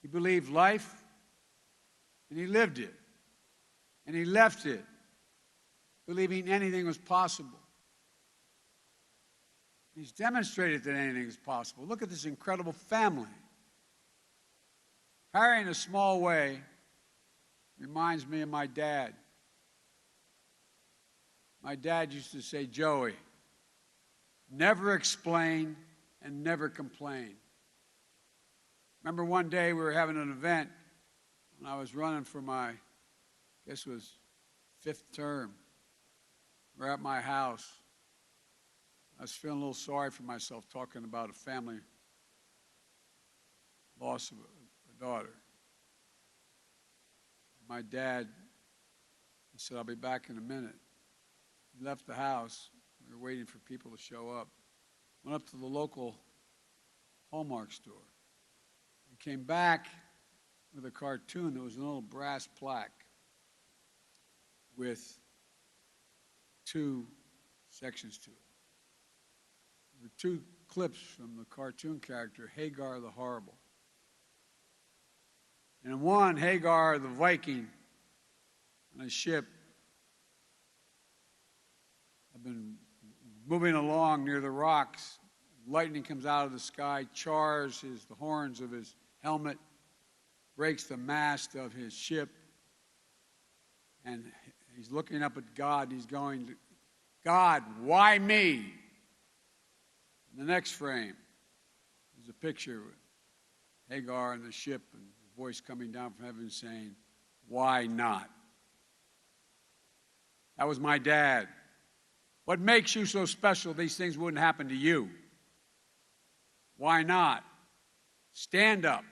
He believed life, and he lived it, and he left it, believing anything was possible. He's demonstrated that anything is possible. Look at this incredible family. Harry, in a small way, reminds me of my dad. My dad used to say, Joey, never explain and never complain. Remember one day we were having an event when I was running for my, I guess it was 5th term. We're at my house. I was feeling a little sorry for myself talking about a family loss of a daughter. My dad, he said, I'll be back in a minute. He left the house. We were waiting for people to show up. Went up to the local Hallmark store. And came back with a cartoon. There was an old brass plaque with 2 sections to it. There were 2 clips from the cartoon character, Hagar the Horrible. And in one, Hagar the Viking on a ship had been moving along near the rocks. Lightning comes out of the sky, chars the horns of his helmet, breaks the mast of his ship, and he's looking up at God. He's going, God, why me? In the next frame, there's a picture of Hagar and the ship and a voice coming down from heaven saying, why not? That was my dad. What makes you so special these things wouldn't happen to you? Why not? Stand up.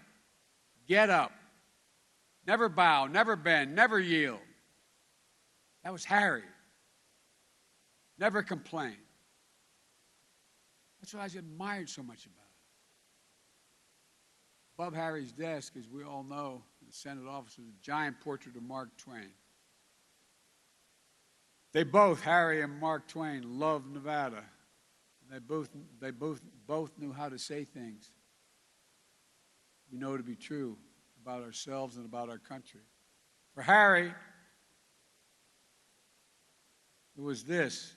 Get up. Never bow, never bend, never yield. That was Harry. Never complain. That's what I admired so much about him. Above Harry's desk, as we all know, in the Senate office, was a giant portrait of Mark Twain. They both, Harry and Mark Twain, loved Nevada. They both knew how to say things we know to be true about ourselves and about our country. For Harry, it was this,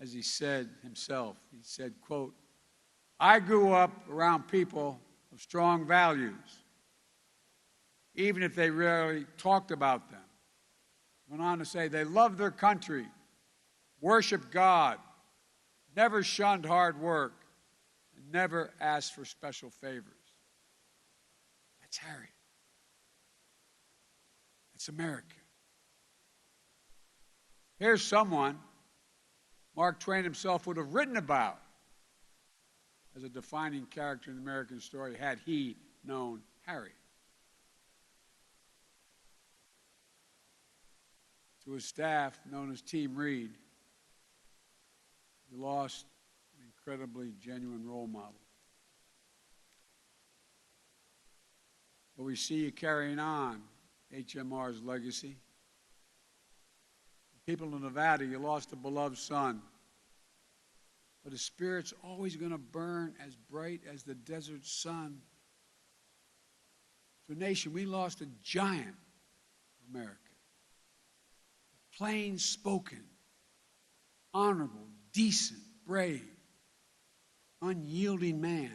as he said himself. He said, quote, I grew up around people of strong values, even if they rarely talked about them. Went on to say they loved their country, worshiped God, never shunned hard work, and never asked for special favors. That's Harry. That's America. Here's someone Mark Twain himself would have written about as a defining character in the American story had he known Harry. To his staff, known as Team Reid, we lost an incredibly genuine role model. But we see you carrying on HMR's legacy. People in Nevada, you lost a beloved son. But his spirit's always going to burn as bright as the desert sun. To a nation, we lost a giant of America. A plain spoken, honorable, decent, brave, unyielding man.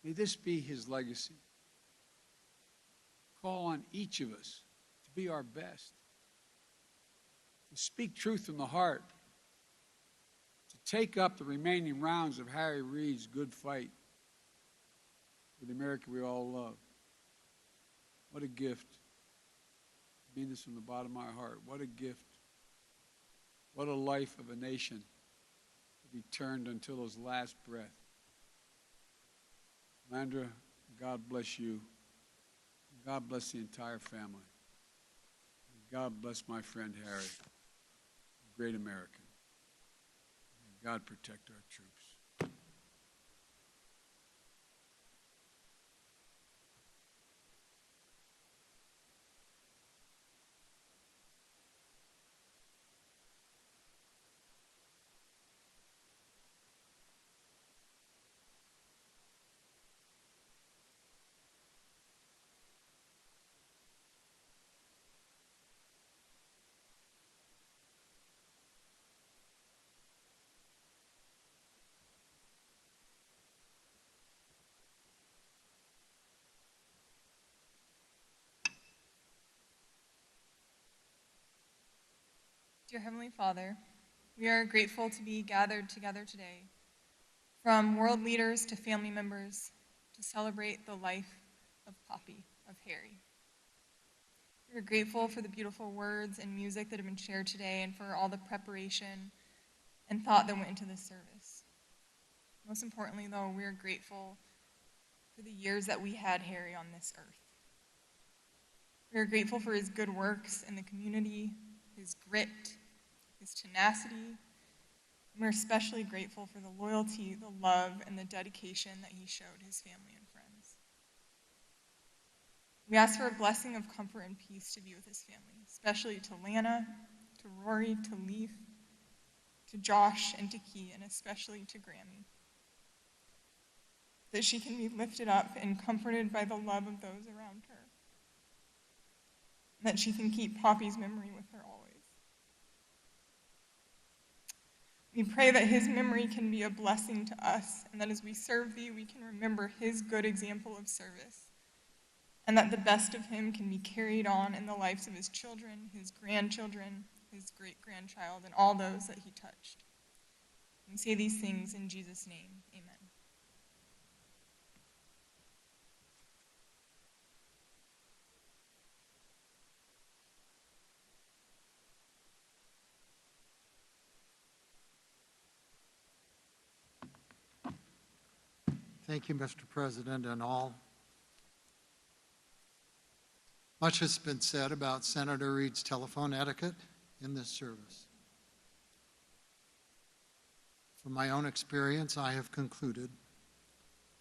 May this be his legacy. Call on each of us to be our best, to speak truth from the heart, to take up the remaining rounds of Harry Reid's good fight, for the America we all love. What a gift. I mean this from the bottom of my heart. What a gift. What a life of a nation to be turned until his last breath. Landra, God bless you. God bless the entire family. And God bless my friend Harry, a great American. May God protect our troops. Dear Heavenly Father, we are grateful to be gathered together today, from world leaders to family members, to celebrate the life of Poppy, of Harry. We are grateful for the beautiful words and music that have been shared today and for all the preparation and thought that went into this service. Most importantly, though, we are grateful for the years that we had Harry on this earth. We are grateful for his good works in the community, his grit, his tenacity, and we're especially grateful for the loyalty, the love, and the dedication that he showed his family and friends. We ask for a blessing of comfort and peace to be with his family, especially to Lana, to Rory, to Leaf, to Josh, and to Key, and especially to Grammy. That she can be lifted up and comforted by the love of those around her. And that she can keep Poppy's memory with her always. We pray that his memory can be a blessing to us, and that as we serve thee, we can remember his good example of service, and that the best of him can be carried on in the lives of his children, his grandchildren, his great-grandchild, and all those that he touched. We say these things in Jesus' name, amen. Thank you, Mr. President, and all. Much has been said about Senator Reid's telephone etiquette in this service. From my own experience, I have concluded,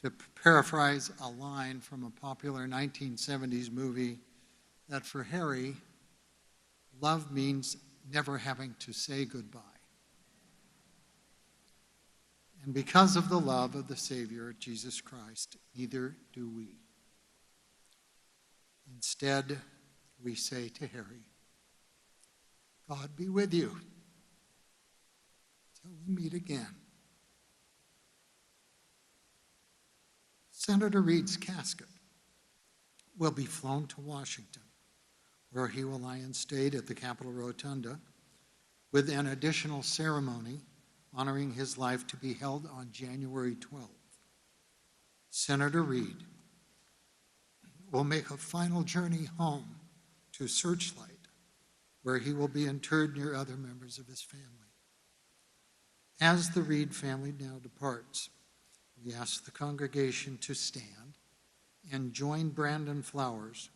to paraphrase a line from a popular 1970s movie, that for Harry, love means never having to say goodbye. And because of the love of the Savior, Jesus Christ, neither do we. Instead, we say to Harry, God be with you till we meet again. Senator Reid's casket will be flown to Washington, where he will lie in state at the Capitol Rotunda, with an additional ceremony honoring his life to be held on January 12th. Senator Reid will make a final journey home to Searchlight, where he will be interred near other members of his family. As the Reid family now departs, we ask the congregation to stand and join Brandon Flowers,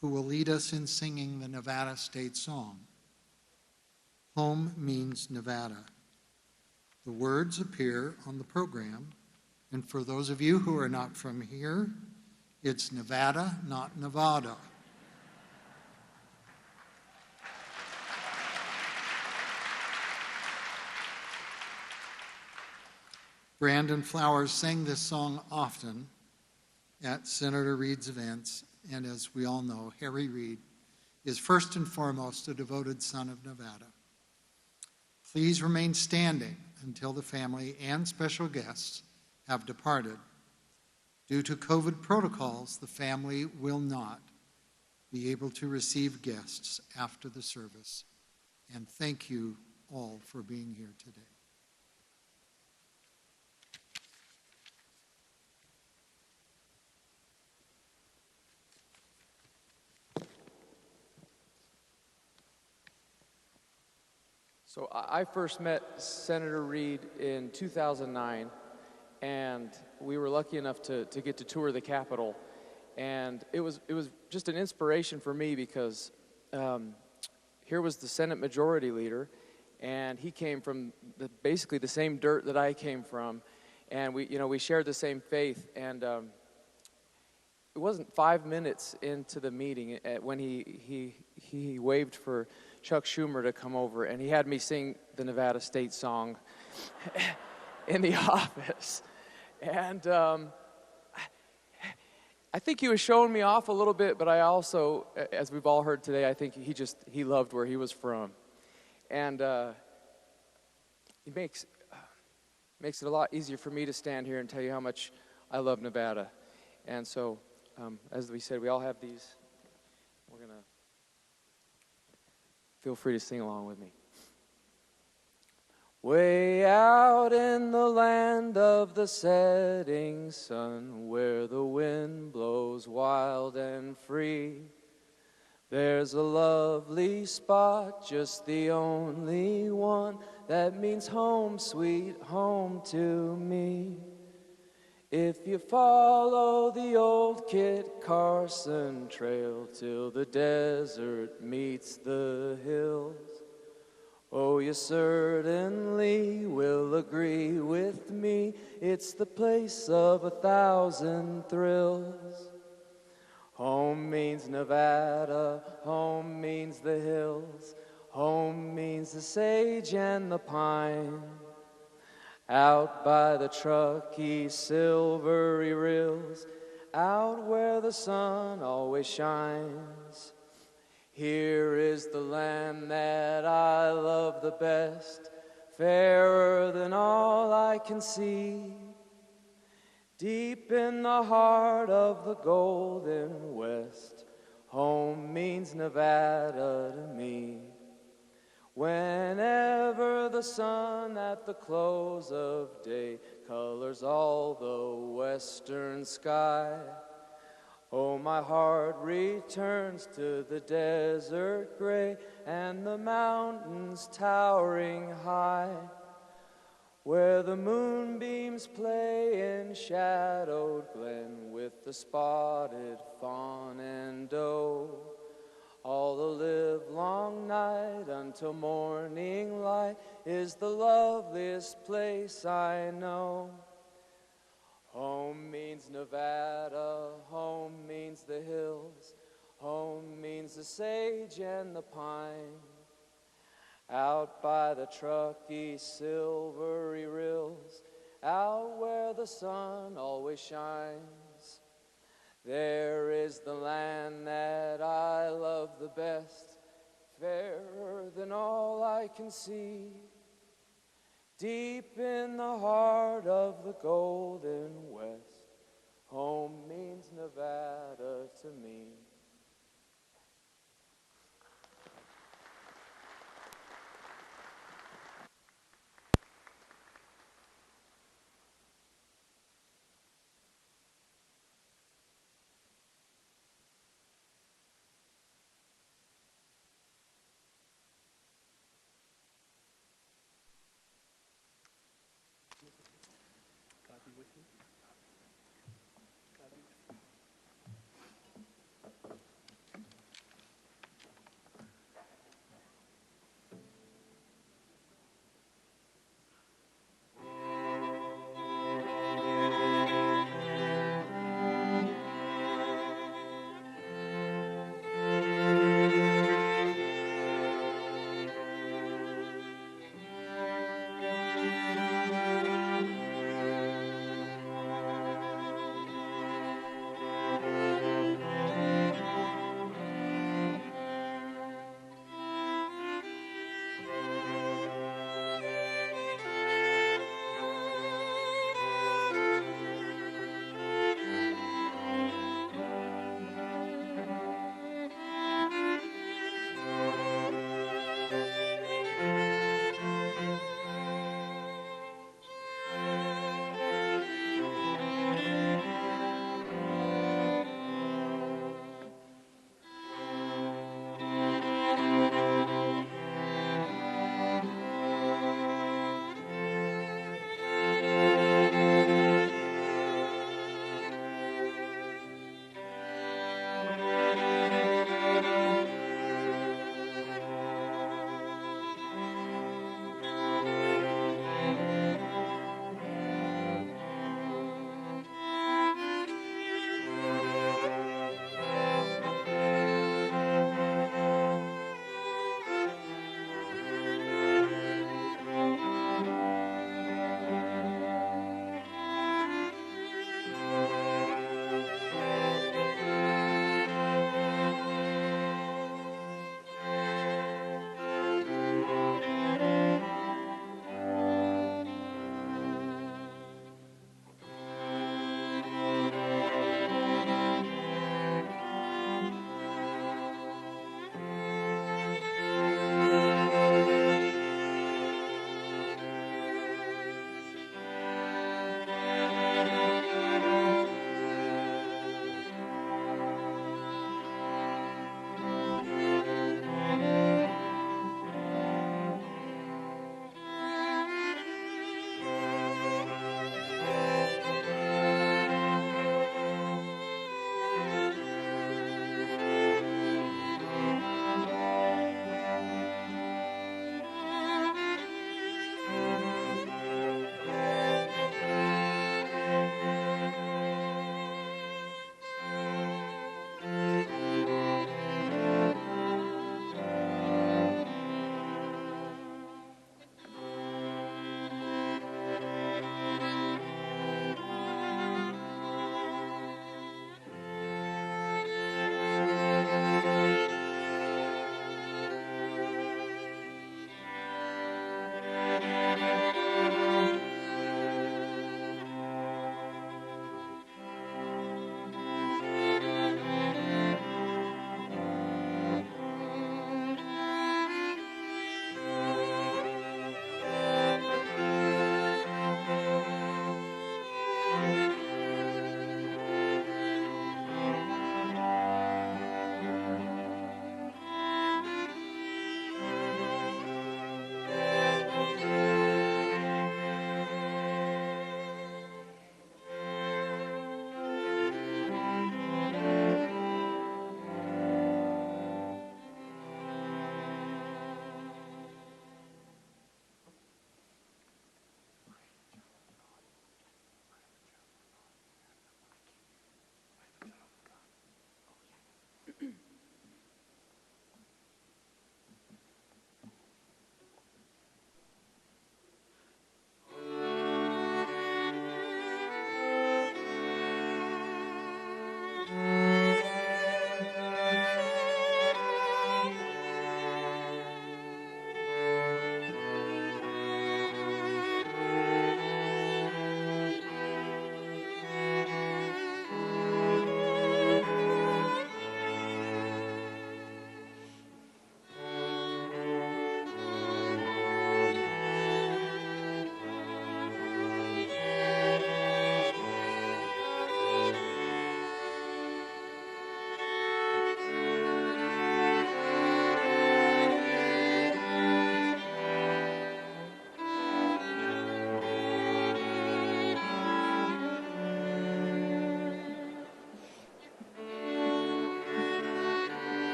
who will lead us in singing the Nevada State Song. Home means Nevada. The words appear on the program, and for those of you who are not from here, it's Nevada, not Nevada. Brandon Flowers sang this song often at Senator Reid's events, and as we all know, Harry Reid is first and foremost a devoted son of Nevada. Please remain standing until the family and special guests have departed. Due to COVID protocols, the family will not be able to receive guests after the service. And thank you all for being here today. So I first met Senator Reid in 2009, and we were lucky enough to get to tour the Capitol. And it was just an inspiration for me because here was the Senate Majority Leader, and he came from basically the same dirt that I came from, and we shared the same faith. And it wasn't 5 minutes into the meeting when he waved for Chuck Schumer to come over, and he had me sing the Nevada State song in the office. And I think he was showing me off a little bit, but I also, as we've all heard today, I think he loved where he was from. And it makes it a lot easier for me to stand here and tell you how much I love Nevada. And so, as we said, we all have these. We're going to feel free to sing along with me. Way out in the land of the setting sun, where the wind blows wild and free, there's a lovely spot, just the only one, that means home, sweet home to me. If you follow the old Kit Carson trail till the desert meets the hills, oh, you certainly will agree with me, it's the place of 1,000 thrills. Home means Nevada, home means the hills, home means the sage and the pine. Out by the Truckee silvery rills, out where the sun always shines. Here is the land that I love the best, fairer than all I can see. Deep in the heart of the Golden West, home means Nevada to me. Whenever the sun at the close of day colors all the western sky, oh, my heart returns to the desert gray and the mountains towering high, where the moonbeams play in shadowed glen with the spotted fawn and doe. All the livelong night until morning light is the loveliest place I know. Home means Nevada, home means the hills, home means the sage and the pine. Out by the Truckee silvery rills, out where the sun always shines, there is the land that I love the best, fairer than all I can see. Deep in the heart of the Golden West, home means Nevada to me.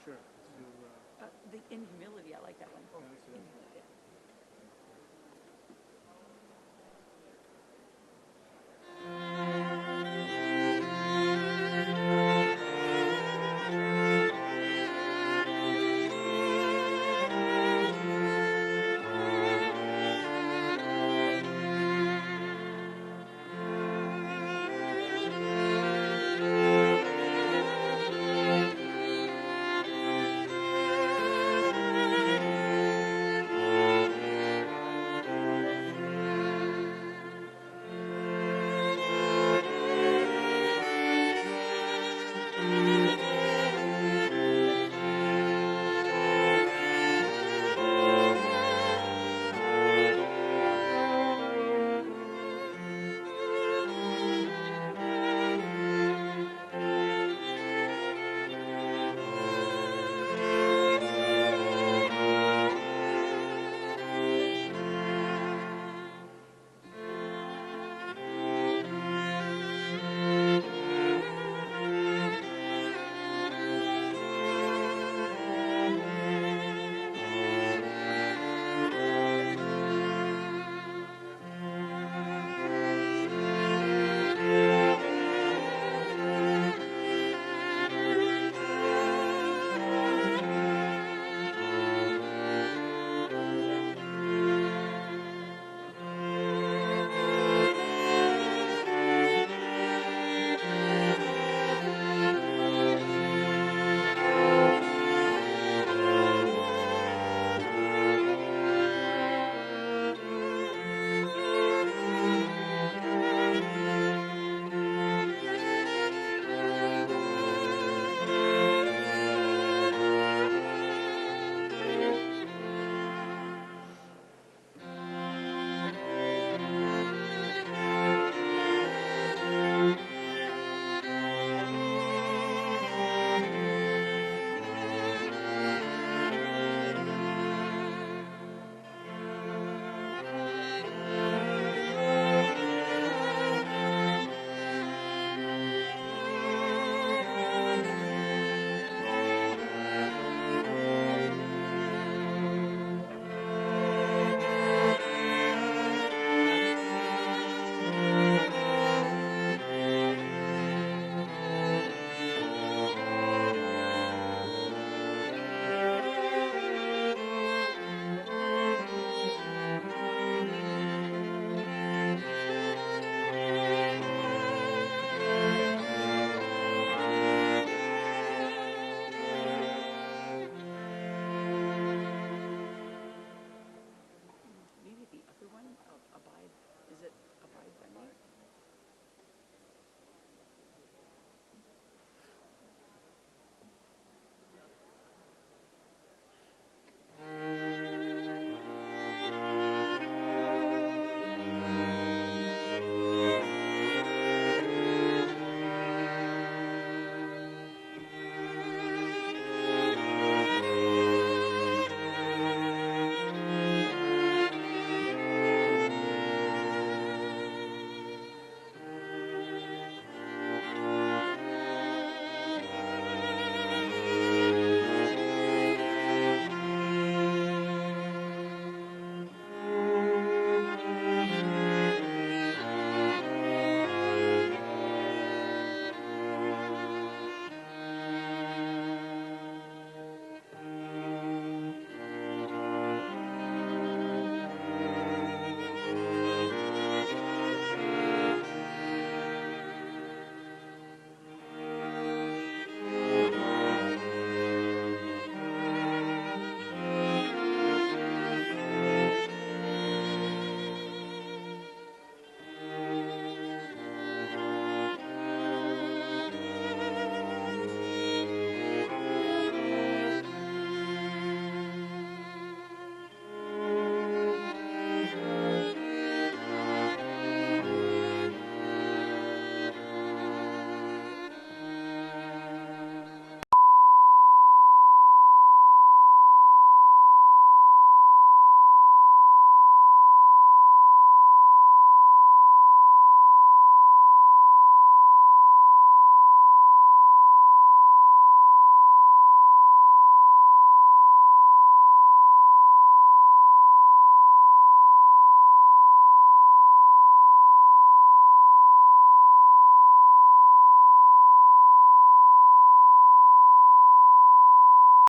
Sure. The in humility, I like that one. In humility.